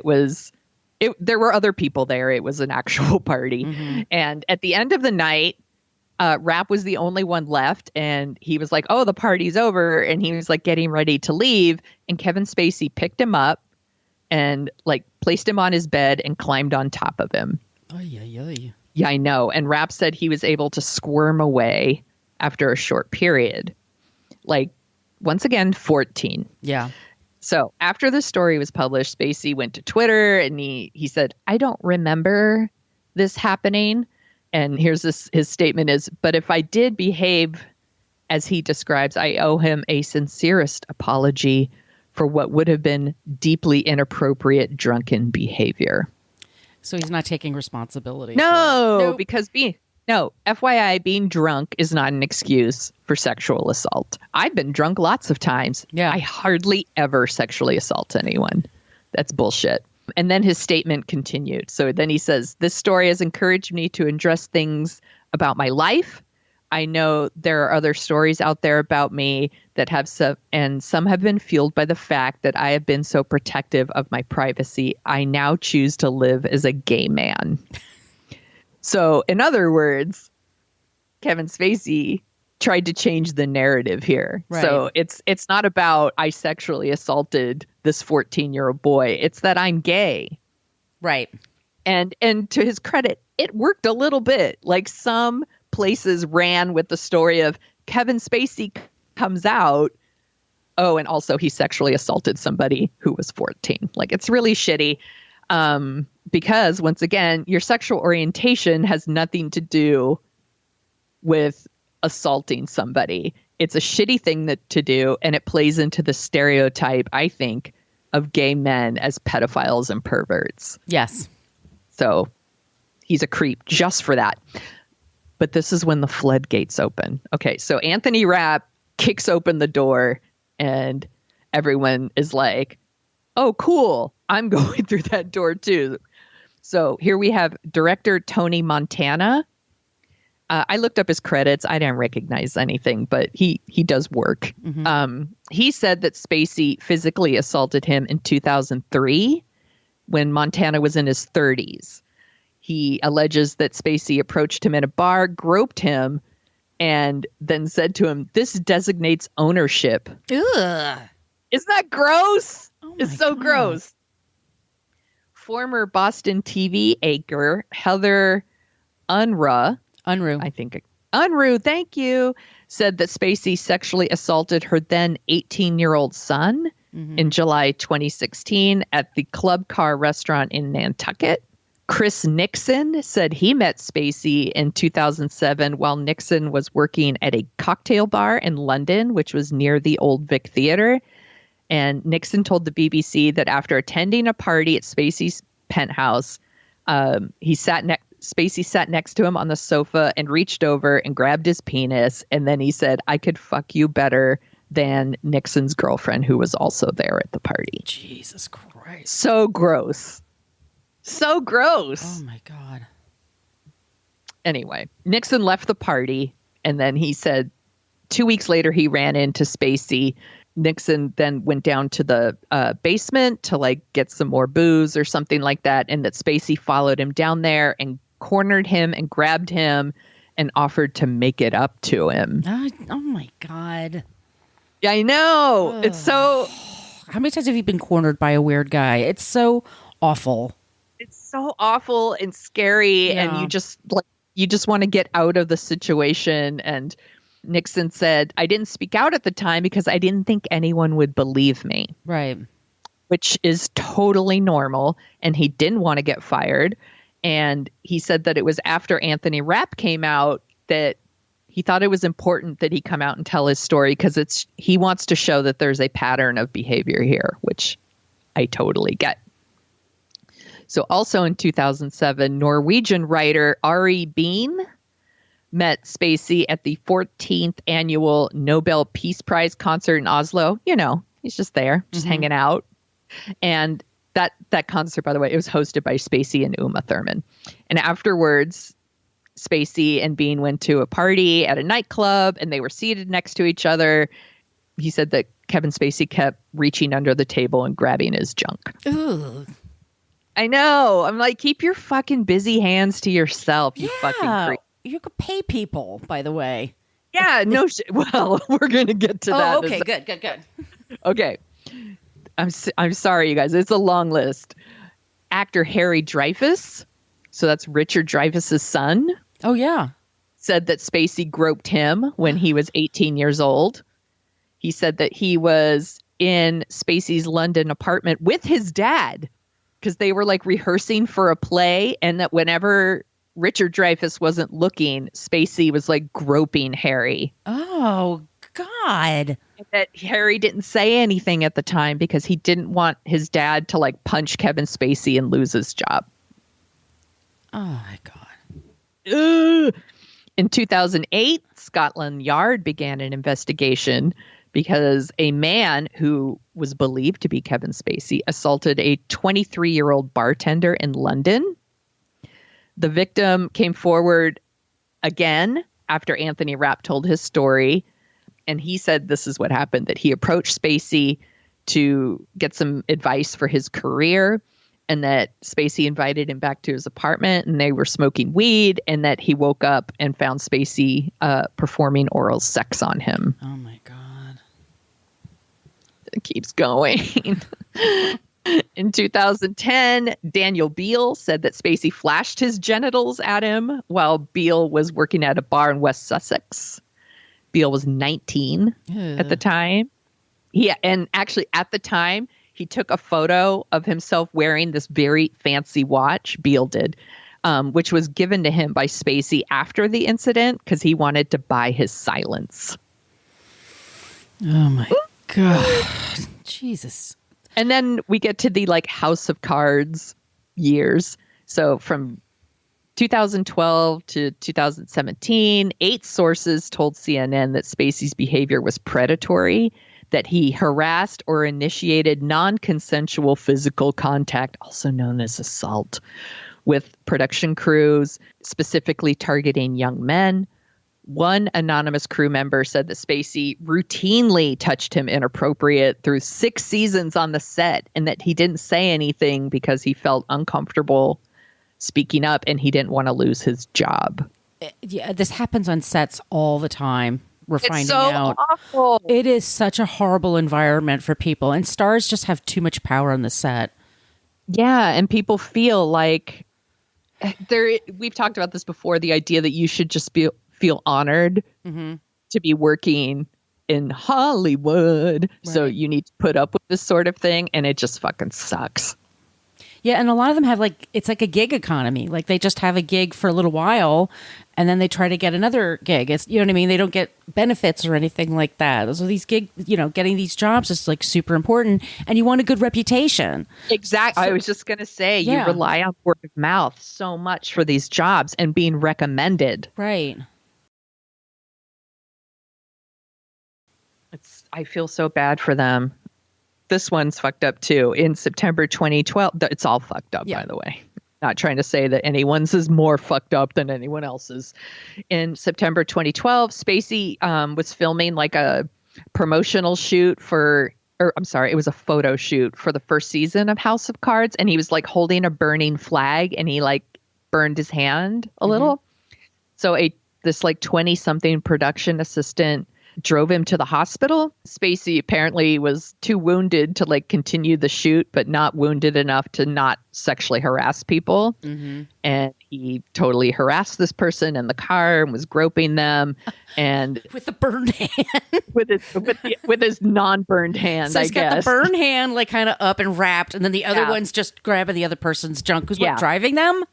there were other people there. It was an actual party. Mm-hmm. And at the end of the night, Rapp was the only one left. And he was like, oh, the party's over. And he was like getting ready to leave. And Kevin Spacey picked him up and like placed him on his bed and climbed on top of him. Ay, ay, ay. Yeah, I know. And Rapp said he was able to squirm away after a short period. Like, once again, 14. Yeah. So after the story was published, Spacey went to Twitter and he said, I don't remember this happening. And here's his statement is, but if I did behave as he describes, I owe him a sincerest apology for what would have been deeply inappropriate drunken behavior. So he's not taking responsibility. No, because FYI, being drunk is not an excuse for sexual assault. I've been drunk lots of times. Yeah. I hardly ever sexually assault anyone. That's bullshit. And then his statement continued. So then he says, this story has encouraged me to address things about my life. I know there are other stories out there about me that have some have been fueled by the fact that I have been so protective of my privacy. I now choose to live as a gay man. So, in other words, Kevin Spacey tried to change the narrative here. Right. So it's not about I sexually assaulted this 14-year-old boy. It's that I'm gay. Right. And to his credit, it worked a little bit. Like some places ran with the story of Kevin Spacey comes out. Oh, and also he sexually assaulted somebody who was 14. Like, it's really shitty. Because once again, your sexual orientation has nothing to do with assaulting somebody. It's a shitty thing to do, and it plays into the stereotype, I think, of gay men as pedophiles and perverts. Yes. So he's a creep just for that. But this is when the floodgates open. Okay, so Anthony Rapp kicks open the door, and everyone is like, oh, cool. I'm going through that door too. So here we have director Tony Montana. I looked up his credits. I didn't recognize anything, but he does work. Mm-hmm. He said that Spacey physically assaulted him in 2003 when Montana was in his 30s. He alleges that Spacey approached him in a bar, groped him, and then said to him, "This designates ownership." Ugh. Isn't that gross? Oh it's so God. Gross. Former Boston TV anchor Heather Unruh, thank you, said that Spacey sexually assaulted her then 18-year-old son in July 2016 at the Club Car restaurant in Nantucket. Chris Nixon said he met Spacey in 2007 while Nixon was working at a cocktail bar in London, which was near the Old Vic Theatre. And Nixon told the BBC that after attending a party at Spacey's penthouse, Spacey sat next to him on the sofa and reached over and grabbed his penis. And then he said, "I could fuck you better than Nixon's girlfriend, who was also there at the party." Jesus Christ. So gross. So gross. Oh, my God. Anyway, Nixon left the party. And then he said 2 weeks later, he ran into Spacey. Nixon then went down to the basement to like get some more booze or something like that. And that Spacey followed him down there and cornered him and grabbed him and offered to make it up to him. Oh my God. Yeah, I know. Ugh. It's so. How many times have you been cornered by a weird guy? It's so awful. It's so awful and scary. Yeah. And you just want to get out of the situation. And Nixon said, "I didn't speak out at the time because I didn't think anyone would believe me." Right. Which is totally normal. And he didn't want to get fired. And he said that it was after Anthony Rapp came out that he thought it was important that he come out and tell his story because he wants to show that there's a pattern of behavior here, which I totally get. So also in 2007, Norwegian writer Ari Behn met Spacey at the 14th annual Nobel Peace Prize concert in Oslo. You know, He's just there, just hanging out. And that concert, by the way, it was hosted by Spacey and Uma Thurman. And afterwards, Spacey and Bean went to a party at a nightclub, and they were seated next to each other. He said that Kevin Spacey kept reaching under the table and grabbing his junk. Ooh. I know. I'm like, keep your fucking busy hands to yourself, you fucking creep. You could pay people, by the way. Yeah, no shit. Well, we're going to get to that. Oh, okay, good. Okay. I'm sorry, you guys. It's a long list. Actor Harry Dreyfus, so that's Richard Dreyfuss's son. Oh, yeah. Said that Spacey groped him when he was 18 years old. He said that he was in Spacey's London apartment with his dad because they were like rehearsing for a play, and that whenever Richard Dreyfuss wasn't looking, Spacey was like groping Harry. Oh, God. That Harry didn't say anything at the time because he didn't want his dad to like punch Kevin Spacey and lose his job. Oh, my God. Ugh. In 2008, Scotland Yard began an investigation because a man who was believed to be Kevin Spacey assaulted a 23-year-old bartender in London. The victim came forward again after Anthony Rapp told his story. And he said this is what happened, that he approached Spacey to get some advice for his career, and that Spacey invited him back to his apartment and they were smoking weed, and that he woke up and found Spacey performing oral sex on him. Oh, my God. It keeps going. In 2010, Daniel Beale said that Spacey flashed his genitals at him while Beale was working at a bar in West Sussex. Beale was 19 at the time. And actually at the time, he took a photo of himself wearing this very fancy watch, Beale did, which was given to him by Spacey after the incident because he wanted to buy his silence. Oh, my God. Jesus. And then we get to the like House of Cards years. So from 2012 to 2017, 8 sources told CNN that Spacey's behavior was predatory, that he harassed or initiated non-consensual physical contact, also known as assault, with production crews, specifically targeting young men. One anonymous crew member said that Spacey routinely touched him inappropriate through 6 seasons on the set, and that he didn't say anything because he felt uncomfortable speaking up and he didn't want to lose his job. Yeah, this happens on sets all the time. We're finding so out. Awful. It is such a horrible environment for people, and stars just have too much power on the set. Yeah, and people feel like we've talked about this before, the idea that you should just feel honored to be working in Hollywood. Right. So you need to put up with this sort of thing, and it just fucking sucks. Yeah, and a lot of them have it's like a gig economy. Like they just have a gig for a little while and then they try to get another gig. It's, you know what I mean? They don't get benefits or anything like that. So these getting these jobs is like super important, and you want a good reputation. Exactly. So, I was just going to say, you rely on word of mouth so much for these jobs and being recommended. Right. I feel so bad for them. This one's fucked up too. In September 2012, it's all fucked up, by the way. Not trying to say that anyone's is more fucked up than anyone else's. In September 2012, Spacey was filming like a promotional shoot it was a photo shoot for the first season of House of Cards. And he was like holding a burning flag, and he like burned his hand a little. So this like 20-something production assistant drove him to the hospital. Spacey apparently was too wounded to like continue the shoot, but not wounded enough to not sexually harass people. And he totally harassed this person in the car and was groping them, and with the burned hand, with his non-burned hand. So he's got guess the burned hand like kind of up and wrapped, and then the other one's just grabbing the other person's junk. Who's driving them?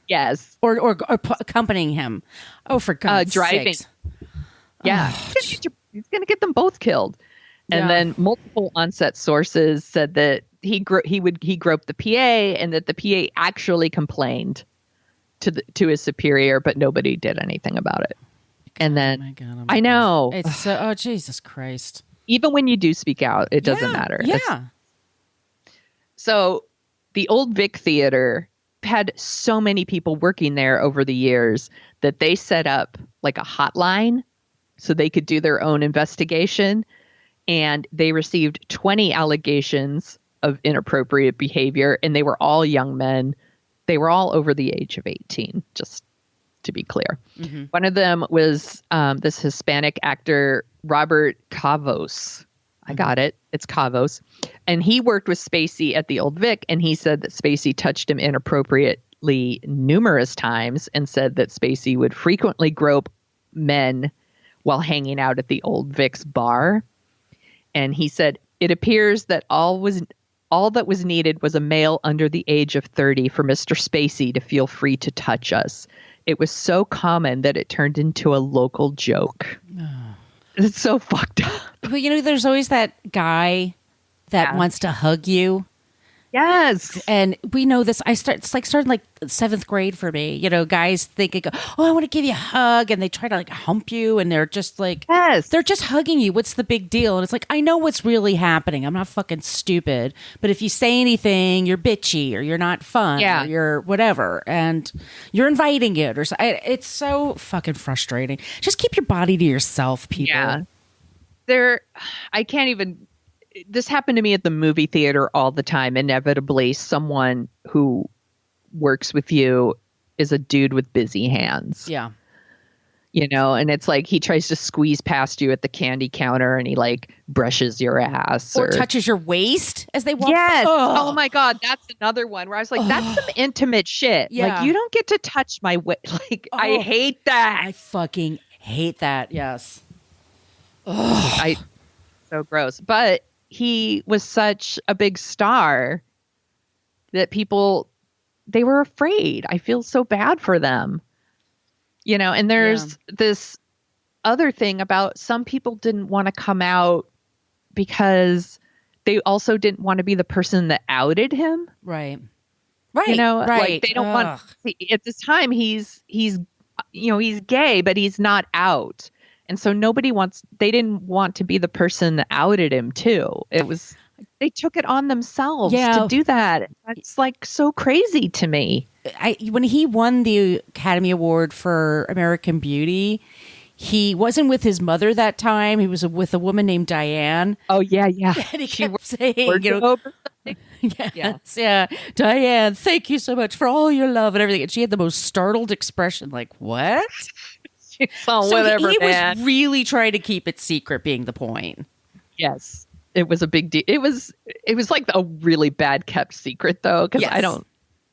Yes, or accompanying him. Oh, for God's driving. sakes. Yeah. He's going to get them both killed. And then multiple on-set sources said that he groped the PA, and that the PA actually complained to his superior, but nobody did anything about it. And then oh my God, I know it's oh Jesus Christ. Even when you do speak out, it doesn't matter. Yeah. So the Old Vic Theater had so many people working there over the years that they set up like a hotline so they could do their own investigation. And they received 20 allegations of inappropriate behavior, and they were all young men. They were all over the age of 18, just to be clear. Mm-hmm. One of them was this Hispanic actor, Robert Cavos. I got it. It's Cavos. And he worked with Spacey at the Old Vic, and he said that Spacey touched him inappropriately numerous times and said that Spacey would frequently grope men while hanging out at the Old Vic's bar. And he said, it appears that all that was needed was a male under the age of 30 for Mr. Spacey to feel free to touch us. It was so common that it turned into a local joke. It's so fucked up. But there's always that guy that wants to hug you. Yes. And we know this. It's like starting like 7th grade for me. Guys think, oh, I want to give you a hug. And they try to like hump you. And they're just like, they're just hugging you. What's the big deal? And it's like, I know what's really happening. I'm not fucking stupid. But if you say anything, you're bitchy or you're not fun or you're whatever. And you're inviting it. It's so fucking frustrating. Just keep your body to yourself, people. Yeah. I can't even. This happened to me at the movie theater all the time. Inevitably, someone who works with you is a dude with busy hands. Yeah. And it's like he tries to squeeze past you at the candy counter and he like brushes your ass. Or touches your waist as they walk. Yes. Oh my God. That's another one where I was like, that's some intimate shit. Yeah. Like, you don't get to touch my waist. Like, I hate that. I fucking hate that. Yes. So gross. But he was such a big star that they were afraid. I feel so bad for them. And there's this other thing about some people didn't want to come out because they also didn't want to be the person that outed him. Right. Right. Like they don't want, at this time he's gay, but he's not out. And so they didn't want to be the person that outed him too. They took it on themselves to do that. That's like so crazy to me. When he won the Academy Award for American Beauty, he wasn't with his mother that time. He was with a woman named Diane. Oh, yeah. And he kept saying, Diane, thank you so much for all your love and everything. And she had the most startled expression, like, what? Whatever, he man. was really trying to keep it secret, being the point. Yes, it was a big deal. It was like a really bad kept secret, though, because I don't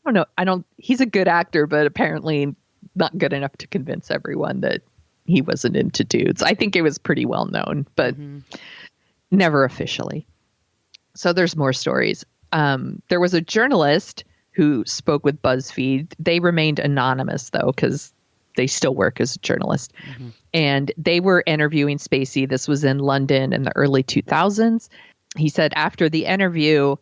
know. He's a good actor, but apparently not good enough to convince everyone that he wasn't into dudes. I think it was pretty well known, but never officially. So there's more stories. There was a journalist who spoke with BuzzFeed. They remained anonymous, though, because they still work as a journalist. And they were interviewing Spacey. This was in London in the early 2000s. He said after the interview,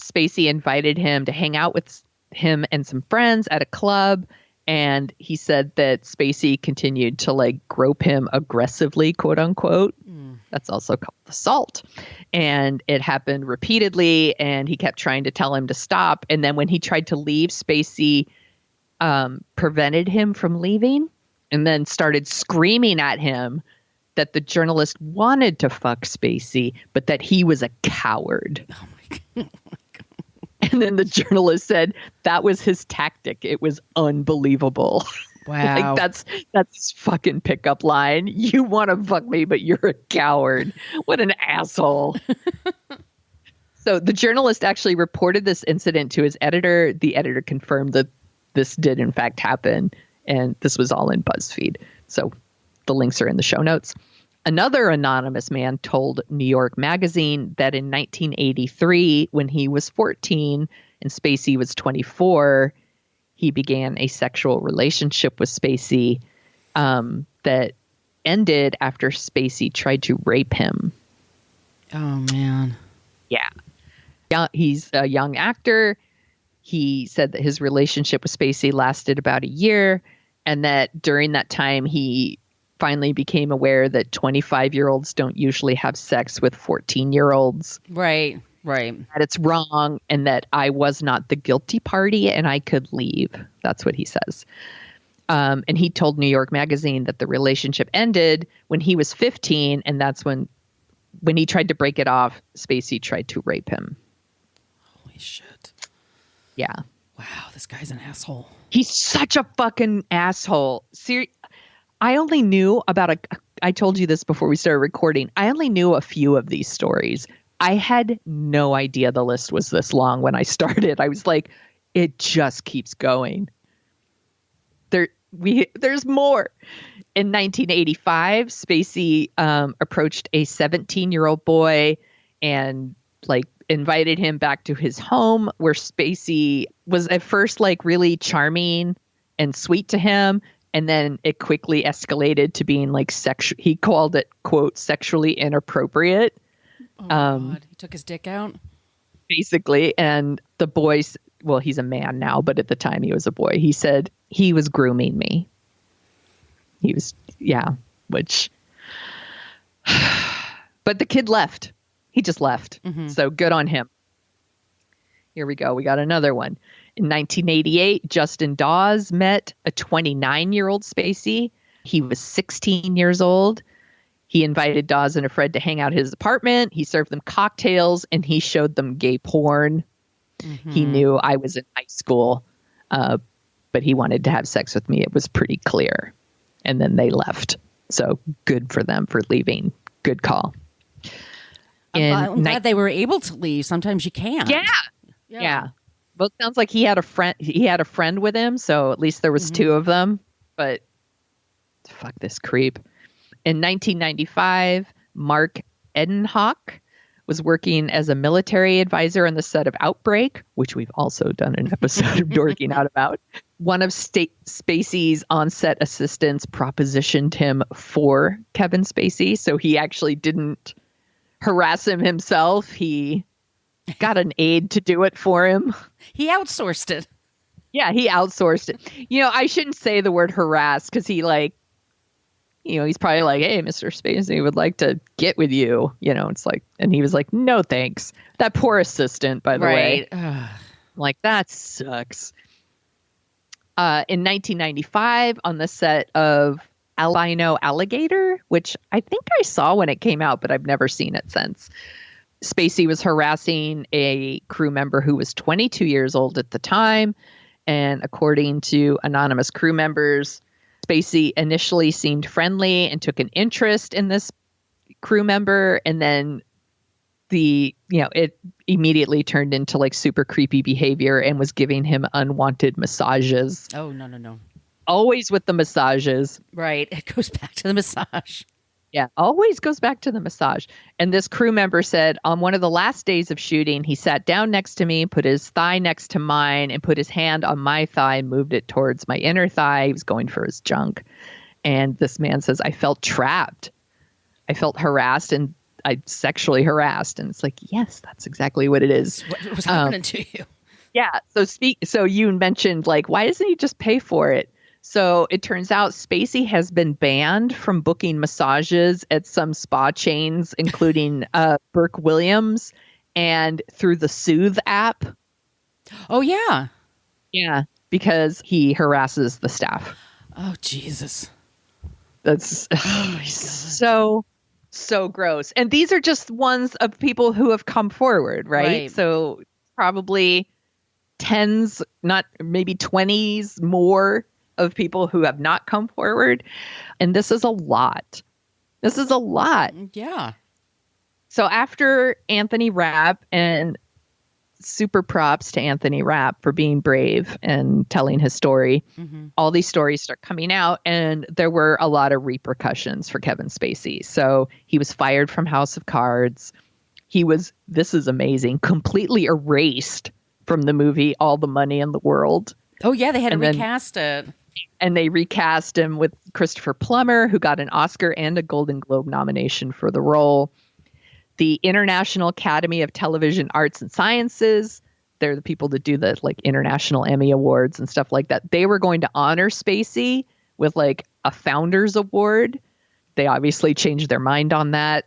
Spacey invited him to hang out with him and some friends at a club. And he said that Spacey continued to like grope him aggressively, quote unquote. That's also called assault. And it happened repeatedly. And he kept trying to tell him to stop. And then when he tried to leave, Spacey prevented him from leaving and then started screaming at him that the journalist wanted to fuck Spacey, but that he was a coward. Oh my God. And then the journalist said that was his tactic. It was unbelievable. Wow. Like that's his fucking pickup line. You want to fuck me, but you're a coward. What an asshole. So the journalist actually reported this incident to his editor. The editor confirmed that this did in fact happen, and this was all in BuzzFeed. So the links are in the show notes. Another anonymous man told New York Magazine that in 1983, when he was 14 and Spacey was 24, he began a sexual relationship with Spacey that ended after Spacey tried to rape him. Oh, man. Yeah. He's a young actor. He said that his relationship with Spacey lasted about a year and that during that time he finally became aware that 25-year-olds don't usually have sex with 14-year-olds. Right. That it's wrong and that I was not the guilty party and I could leave. That's what he says. And he told New York Magazine that the relationship ended when he was 15, and that's when he tried to break it off, Spacey tried to rape him. Holy shit. Yeah. Wow, this guy's an asshole. He's such a fucking asshole. I only knew about I told you this before we started recording. I only knew a few of these stories. I had no idea the list was this long when I started. I was like, it just keeps going. There's more. In 1985, Spacey approached a 17-year-old boy and like invited him back to his home, where Spacey was at first like really charming and sweet to him. And then it quickly escalated to being like he called it, quote, sexually inappropriate. Oh, God. He took his dick out? Basically. And the boy, well, he's a man now, but at the time he was a boy. He said he was grooming me. Which, but the kid left. He just left. Mm-hmm. So good on him. Here we go. We got another one. In 1988, Justin Dawes met a 29-year-old Spacey. He was 16 years old. He invited Dawes and a friend to hang out at his apartment. He served them cocktails and he showed them gay porn. Mm-hmm. He knew I was in high school, but he wanted to have sex with me. It was pretty clear. And then they left. So good for them for leaving. Good call. I'm glad they were able to leave. Sometimes you can't. Yeah. Well, it sounds like he had a friend. He had a friend with him, so at least there was two of them. But fuck this creep. In 1995, Mark Edenhock was working as a military advisor on the set of Outbreak, which we've also done an episode of dorking out about. One of Spacey's on-set assistants propositioned him for Kevin Spacey, so he actually didn't harass him himself. He got an aide to do it for him. He outsourced it. Yeah, he outsourced it. I shouldn't say the word harass because he he's probably like, hey, Mr. Spacey would like to get with you. It's like, and he was like, no, thanks. That poor assistant, by the way. Like, that sucks. In 1995, on the set of Albino Alligator, which I think I saw when it came out, but I've never seen it since. Spacey was harassing a crew member who was 22 years old at the time. And according to anonymous crew members, Spacey initially seemed friendly and took an interest in this crew member. And then it immediately turned into like super creepy behavior and was giving him unwanted massages. Oh, no. Always with the massages. Right. It goes back to the massage. Yeah, always goes back to the massage. And this crew member said, on one of the last days of shooting, he sat down next to me, put his thigh next to mine, and put his hand on my thigh and moved it towards my inner thigh. He was going for his junk. And this man says, I felt trapped. I felt harassed and I sexually harassed. And it's like, yes, that's exactly what it is. What was happening to you? Yeah. So you mentioned, like, why doesn't he just pay for it? So it turns out Spacey has been banned from booking massages at some spa chains, including Burke Williams, and through the Soothe app. Oh, yeah. Yeah, because he harasses the staff. Oh, Jesus. That's so gross. And these are just ones of people who have come forward, right? So probably tens, not maybe 20s more of people who have not come forward. And this is a lot. Yeah. So after Anthony Rapp, and super props to Anthony Rapp for being brave and telling his story, all these stories start coming out, and there were a lot of repercussions for Kevin Spacey. So he was fired from House of Cards. He was, this is amazing, completely erased from the movie All the Money in the World. Oh, yeah, they had to recast it. And they recast him with Christopher Plummer, who got an Oscar and a Golden Globe nomination for the role. The International Academy of Television Arts and Sciences, they're the people that do the like International Emmy Awards and stuff like that. They were going to honor Spacey with like a Founders Award. They obviously changed their mind on that.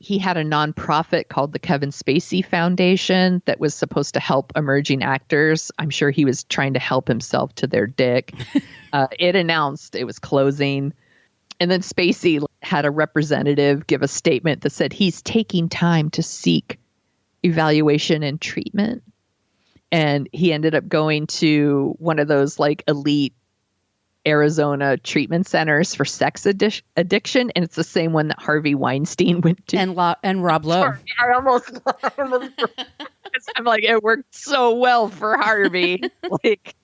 He had a nonprofit called the Kevin Spacey Foundation that was supposed to help emerging actors. I'm sure he was trying to help himself to their dick. It announced it was closing. And then Spacey had a representative give a statement that said he's taking time to seek evaluation and treatment. And he ended up going to one of those like elite Arizona treatment centers for sex addiction, and it's the same one that Harvey Weinstein went to. And Rob Lowe. Sorry, I almost I'm like, it worked so well for Harvey. Like,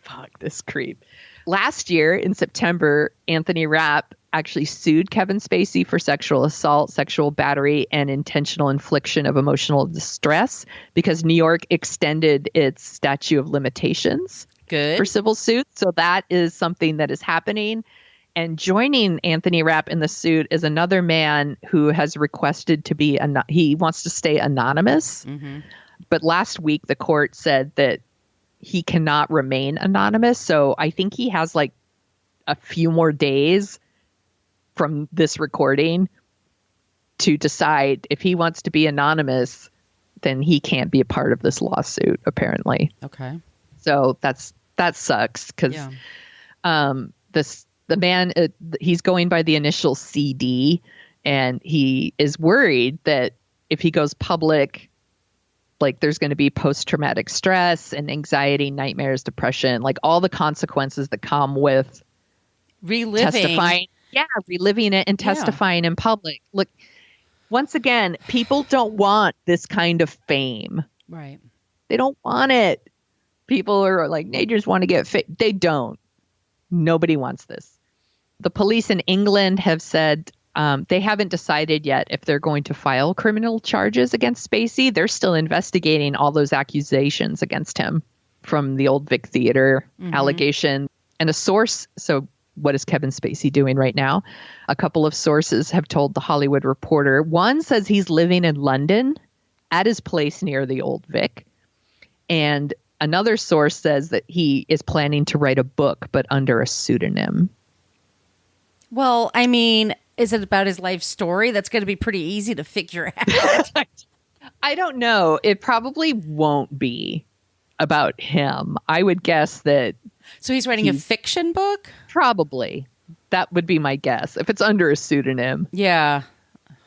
fuck this creep. Last year in September, Anthony Rapp actually sued Kevin Spacey for sexual assault, sexual battery, and intentional infliction of emotional distress because New York extended its statute of limitations. Good. For civil suits. So that is something that is happening. And joining Anthony Rapp in the suit is another man who has requested to be, he wants to stay anonymous. Mm-hmm. But last week, the court said that he cannot remain anonymous. So I think he has like a few more days from this recording to decide if he wants to be anonymous, then he can't be a part of this lawsuit, apparently. Okay. So that sucks because the man, he's going by the initial CD, and he is worried that if he goes public, like there's going to be post-traumatic stress and anxiety, nightmares, depression, like all the consequences that come with testifying. Yeah, reliving it and testifying in public. Look, once again, people don't want this kind of fame. Right. They don't want it. People are like, they just want to get fit. They don't. Nobody wants this. The police in England have said they haven't decided yet if they're going to file criminal charges against Spacey. They're still investigating all those accusations against him from the Old Vic Theater allegation. And a source, so what is Kevin Spacey doing right now? A couple of sources have told The Hollywood Reporter. One says he's living in London at his place near the Old Vic. And another source says that he is planning to write a book, but under a pseudonym. Well, I mean, is it about his life story? That's going to be pretty easy to figure out. I don't know. It probably won't be about him. I would guess that. So he's writing a fiction book? Probably. That would be my guess. If it's under a pseudonym. Yeah.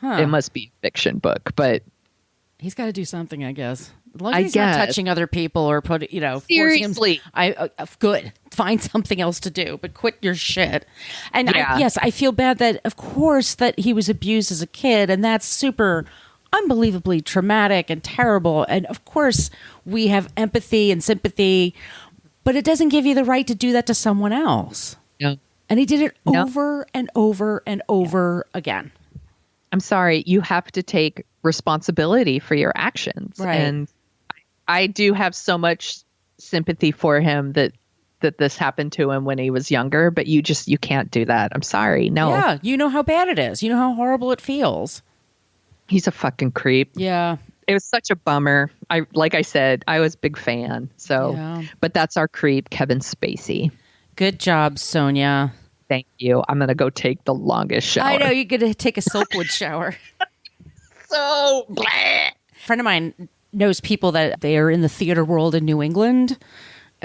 Huh. It must be a fiction book, but. He's got to do something, I guess. As long as he's not touching other people or seriously. Good. Find something else to do, but quit your shit. And I feel bad that, of course, that he was abused as a kid, and that's super unbelievably traumatic and terrible. And of course, we have empathy and sympathy, but it doesn't give you the right to do that to someone else. No. And he did it over and over and over again. I'm sorry, you have to take responsibility for your actions. Right. And I do have so much sympathy for him that this happened to him when he was younger, but you can't do that. I'm sorry. No. Yeah, you know how bad it is. You know how horrible it feels. He's a fucking creep. Yeah. It was such a bummer. Like I said, I was a big fan. So, but that's our creep, Kevin Spacey. Good job, Sonia. Thank you. I'm going to go take the longest shower. I know, you're going to take a soapwood shower. So, blah. A friend of mine knows people that they are in the theater world in New England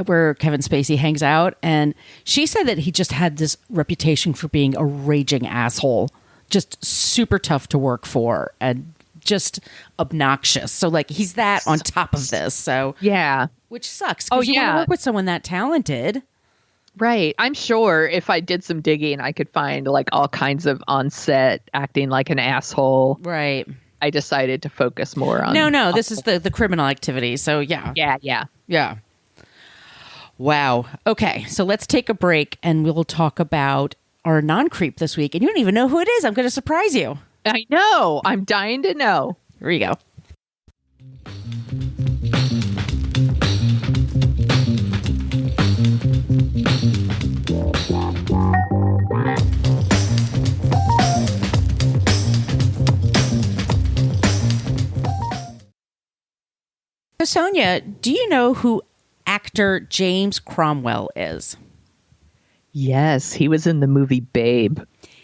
where Kevin Spacey hangs out. And she said that he just had this reputation for being a raging asshole, just super tough to work for and just obnoxious. So like he's that on top of this. So yeah, which sucks because you want to work with someone that talented. Right. I'm sure if I did some digging, I could find like all kinds of on-set acting like an asshole. Right. I decided to focus more on. No. This is the criminal activity. So yeah. Yeah. Wow. Okay. So let's take a break and we'll talk about our non-creep this week. And you don't even know who it is. I'm going to surprise you. I know. I'm dying to know. Here you go. So Sonia, do you know who actor James Cromwell is? Yes, he was in the movie Babe.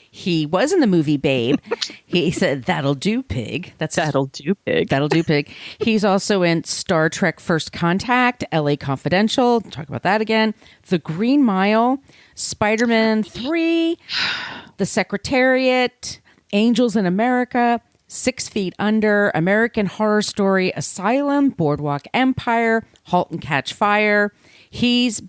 He was in the movie Babe. He said, "That'll do, pig." That'll do, pig. That'll do, pig. He's also in Star Trek First Contact, LA Confidential. Talk about that again. The Green Mile, Spider-Man 3, The Secretariat, Angels in America, 6 Feet Under, American Horror Story Asylum, Boardwalk Empire, Halt and Catch Fire. He's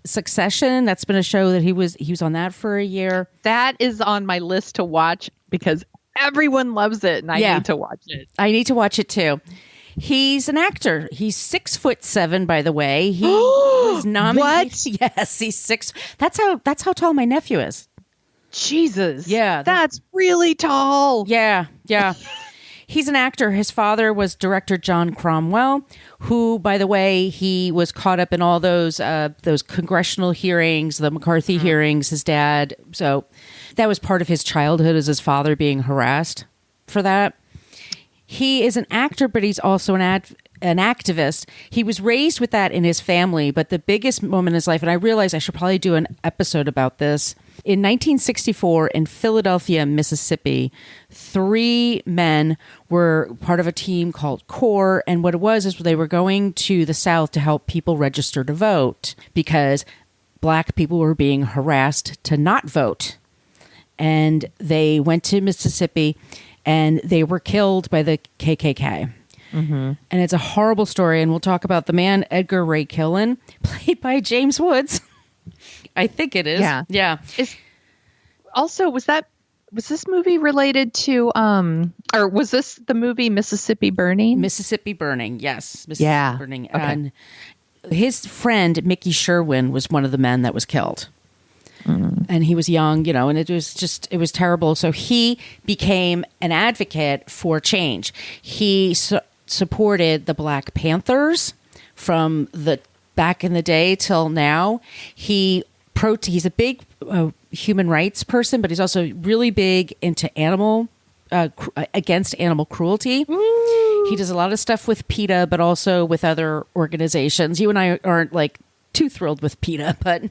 Succession. That's been a show that he was on that for a year. That is on my list to watch because everyone loves it, and I need to watch it. I need to watch it too. He's an actor. He's 6'7", by the way. He was nominated. What? Yes, he's 6. That's how tall my nephew is. Jesus. Yeah, that's really tall. Yeah. He's an actor. His father was director John Cromwell, who, by the way, he was caught up in all those congressional hearings, the McCarthy hearings, his dad. So that was part of his childhood, as his father being harassed for that. He is an actor, but he's also an activist. He was raised with that in his family, but the biggest moment in his life, and I realized I should probably do an episode about this. In 1964, in Philadelphia, Mississippi, 3 men were part of a team called CORE, and what it was is they were going to the South to help people register to vote because Black people were being harassed to not vote. And they went to Mississippi, and they were killed by the KKK. Mm-hmm. And it's a horrible story, and we'll talk about the man, Edgar Ray Killen, played by James Woods. I think it is. Yeah. Also, was this movie related to or was this the movie Mississippi Burning? Mississippi Burning, yes. Mississippi Burning. Okay. And his friend Mickey Sherwin was one of the men that was killed. And he was young, and it was terrible. So he became an advocate for change. He supported the Black Panthers from the back in the day till now. He's a big human rights person, but he's also really big into against animal cruelty. Ooh. He does a lot of stuff with PETA, but also with other organizations. You and I aren't like too thrilled with PETA, but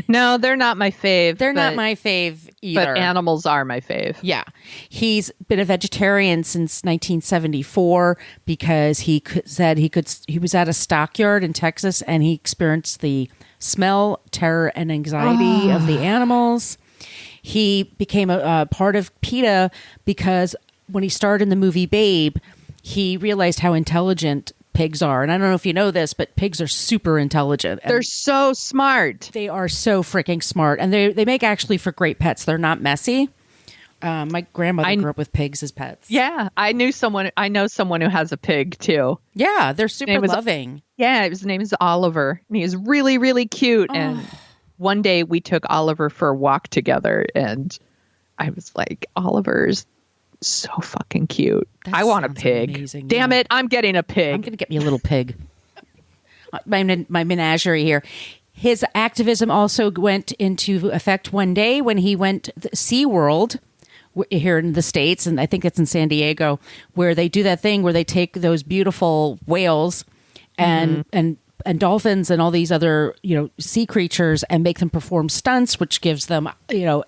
no, they're not my fave. They're not my fave either. But animals are my fave. Yeah. He's been a vegetarian since 1974 because he said he was at a stockyard in Texas and he experienced the smell, terror, and anxiety of the animals. He became a part of PETA because when he starred in the movie Babe, he realized how intelligent pigs are. And I don't know if you know this, but pigs are super intelligent. They're so smart. They are so freaking smart. And they make actually for great pets. They're not messy. My grandmother grew up with pigs as pets. Yeah. I know someone who has a pig too. Yeah. They're super loving. Yeah. His name is Oliver. And he is really, really cute. Oh. And one day we took Oliver for a walk together. And I was like, Oliver's so fucking cute. I want a pig. Amazing. Damn it. I'm getting a pig. I'm going to get me a little pig. my menagerie here. His activism also went into effect one day when he went to SeaWorld here in the States, and I think it's in San Diego, where they do that thing where they take those beautiful whales and dolphins and all these other, sea creatures and make them perform stunts, which gives them,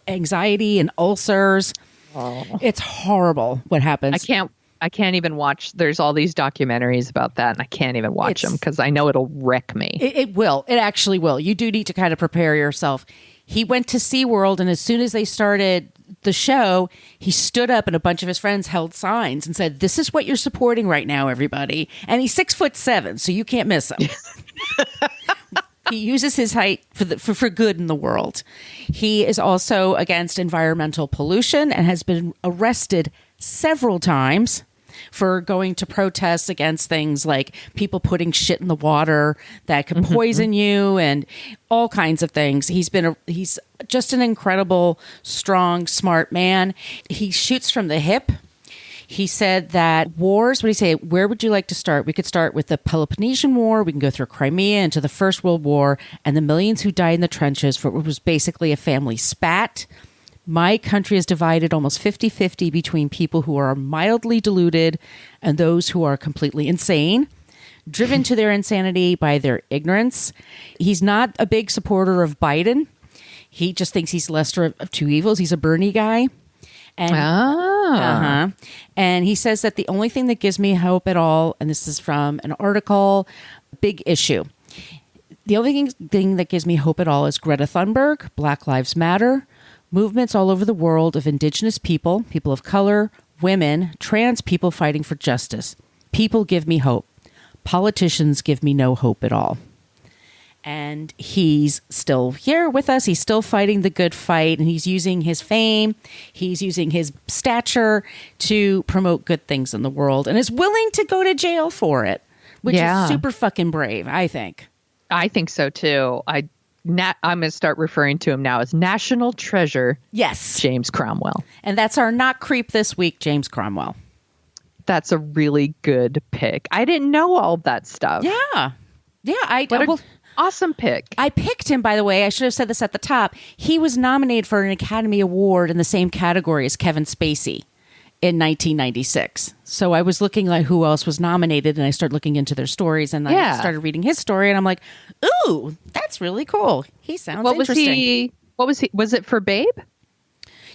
anxiety and ulcers. Oh. It's horrible what happens. I can't even watch. There's all these documentaries about that, and I can't even watch them because I know it'll wreck me. It will. It actually will. You do need to kind of prepare yourself. He went to SeaWorld, and as soon as they started the show, he stood up and a bunch of his friends held signs and said, "This is what you're supporting right now, everybody." And he's 6'7", so you can't miss him. He uses his height for good in the world. He is also against environmental pollution and has been arrested several times for going to protests against things like people putting shit in the water that could poison you and all kinds of things. He's just an incredible, strong, smart man. He shoots from the hip. He said that wars, what do you say, where would you like to start? We could start with the Peloponnesian War. We can go through Crimea into the First World War and the millions who died in the trenches for what was basically a family spat. My country is divided almost 50-50 between people who are mildly deluded and those who are completely insane, driven to their insanity by their ignorance. He's not a big supporter of Biden. He just thinks he's lesser of two evils. He's a Bernie guy. And, and he says that the only thing that gives me hope at all, and this is from an article, Big Issue. The only thing that gives me hope at all is Greta Thunberg, Black Lives Matter, movements all over the world of indigenous people, people of color, women, trans people fighting for justice. People give me hope. Politicians give me no hope at all. And he's still here with us. He's still fighting the good fight, and he's using his fame. He's using his stature to promote good things in the world, and is willing to go to jail for it, which is super fucking brave, I think. I think so too. I'm going to start referring to him now as National Treasure. Yes. James Cromwell. And that's our not creep this week, James Cromwell. That's a really good pick. I didn't know all of that stuff. Yeah. Yeah. Awesome pick. I picked him, by the way. I should have said this at the top. He was nominated for an Academy Award in the same category as Kevin Spacey in 1996. So I was looking like who else was nominated, and I started looking into their stories, and I started reading his story, and I'm like, ooh, that's really cool. He sounds interesting. Was it for Babe?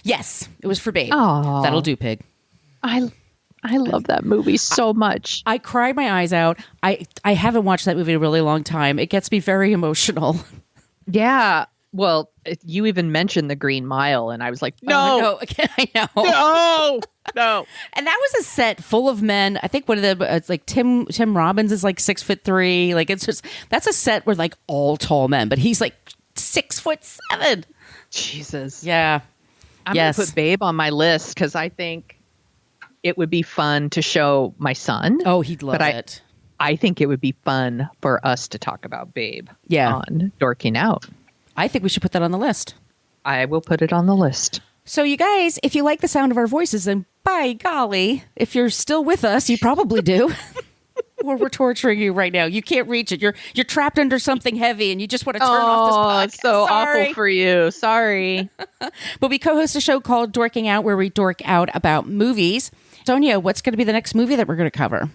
Yes, it was for Babe. Oh, that'll do, Pig. I love that movie so much. I cried my eyes out. I haven't watched that movie in a really long time. It gets me very emotional. Yeah. Well, you even mentioned The Green Mile, and I was like, no. I know. No. And that was a set full of men. I think one of them, it's like Tim Robbins is like 6'3". Like that's a set where like all tall men, but he's like 6'7". Jesus. Yeah. I'm going to put Babe on my list because I think it would be fun to show my son. Oh, he'd love it. I think it would be fun for us to talk about Babe on Dorking Out. I think we should put that on the list. I will put it on the list. So you guys, if you like the sound of our voices, and by golly, if you're still with us, you probably do. Or we're torturing you right now. You can't reach it. You're trapped under something heavy and you just want to turn off this podcast. It's so awful for you. Sorry. But we co-host a show called Dorking Out where we dork out about movies. Sonia, what's going to be the next movie that we're going to cover?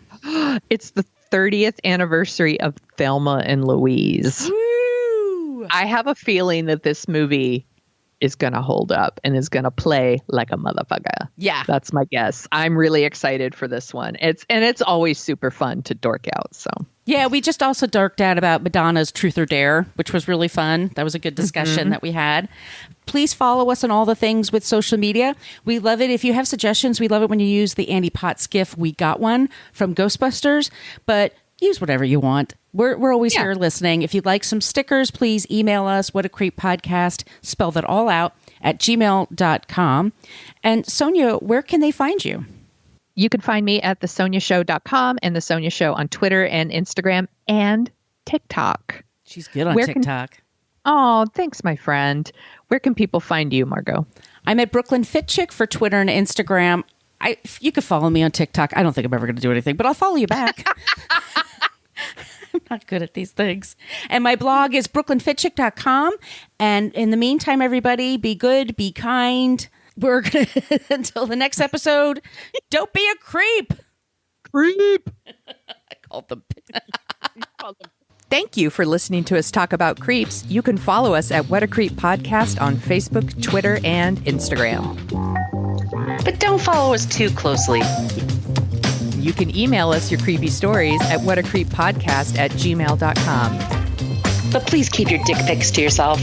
It's the 30th anniversary of Thelma and Louise. Woo! I have a feeling that this movie is going to hold up and is going to play like a motherfucker. Yeah. That's my guess. I'm really excited for this one. It's always super fun to dork out. So yeah, we just also dorked out about Madonna's Truth or Dare, which was really fun. That was a good discussion that we had. Please follow us on all the things with social media. We love it. If you have suggestions, we love it when you use the Andy Potts GIF. We got one from Ghostbusters, but use whatever you want. We're always here listening. If you'd like some stickers, please email us, whatacreeppodcast, spell that all out, at gmail.com. And Sonia, where can they find you? You can find me at thesoniashow.com and The Sonia Show on Twitter and Instagram and TikTok. She's good on TikTok. Oh, thanks, my friend. Where can people find you, Margot? I'm at Brooklyn Fit Chick for Twitter and Instagram. You can follow me on TikTok. I don't think I'm ever going to do anything, but I'll follow you back. I'm not good at these things. And my blog is brooklynfitchick.com. And in the meantime, everybody, be good, be kind. We're going to, until the next episode, don't be a creep. Creep. I called them. Thank you for listening to us talk about creeps. You can follow us at What a Creep Podcast on Facebook, Twitter, and Instagram. But don't follow us too closely. You can email us your creepy stories at whatacreeppodcast@gmail.com. But please keep your dick pics to yourself.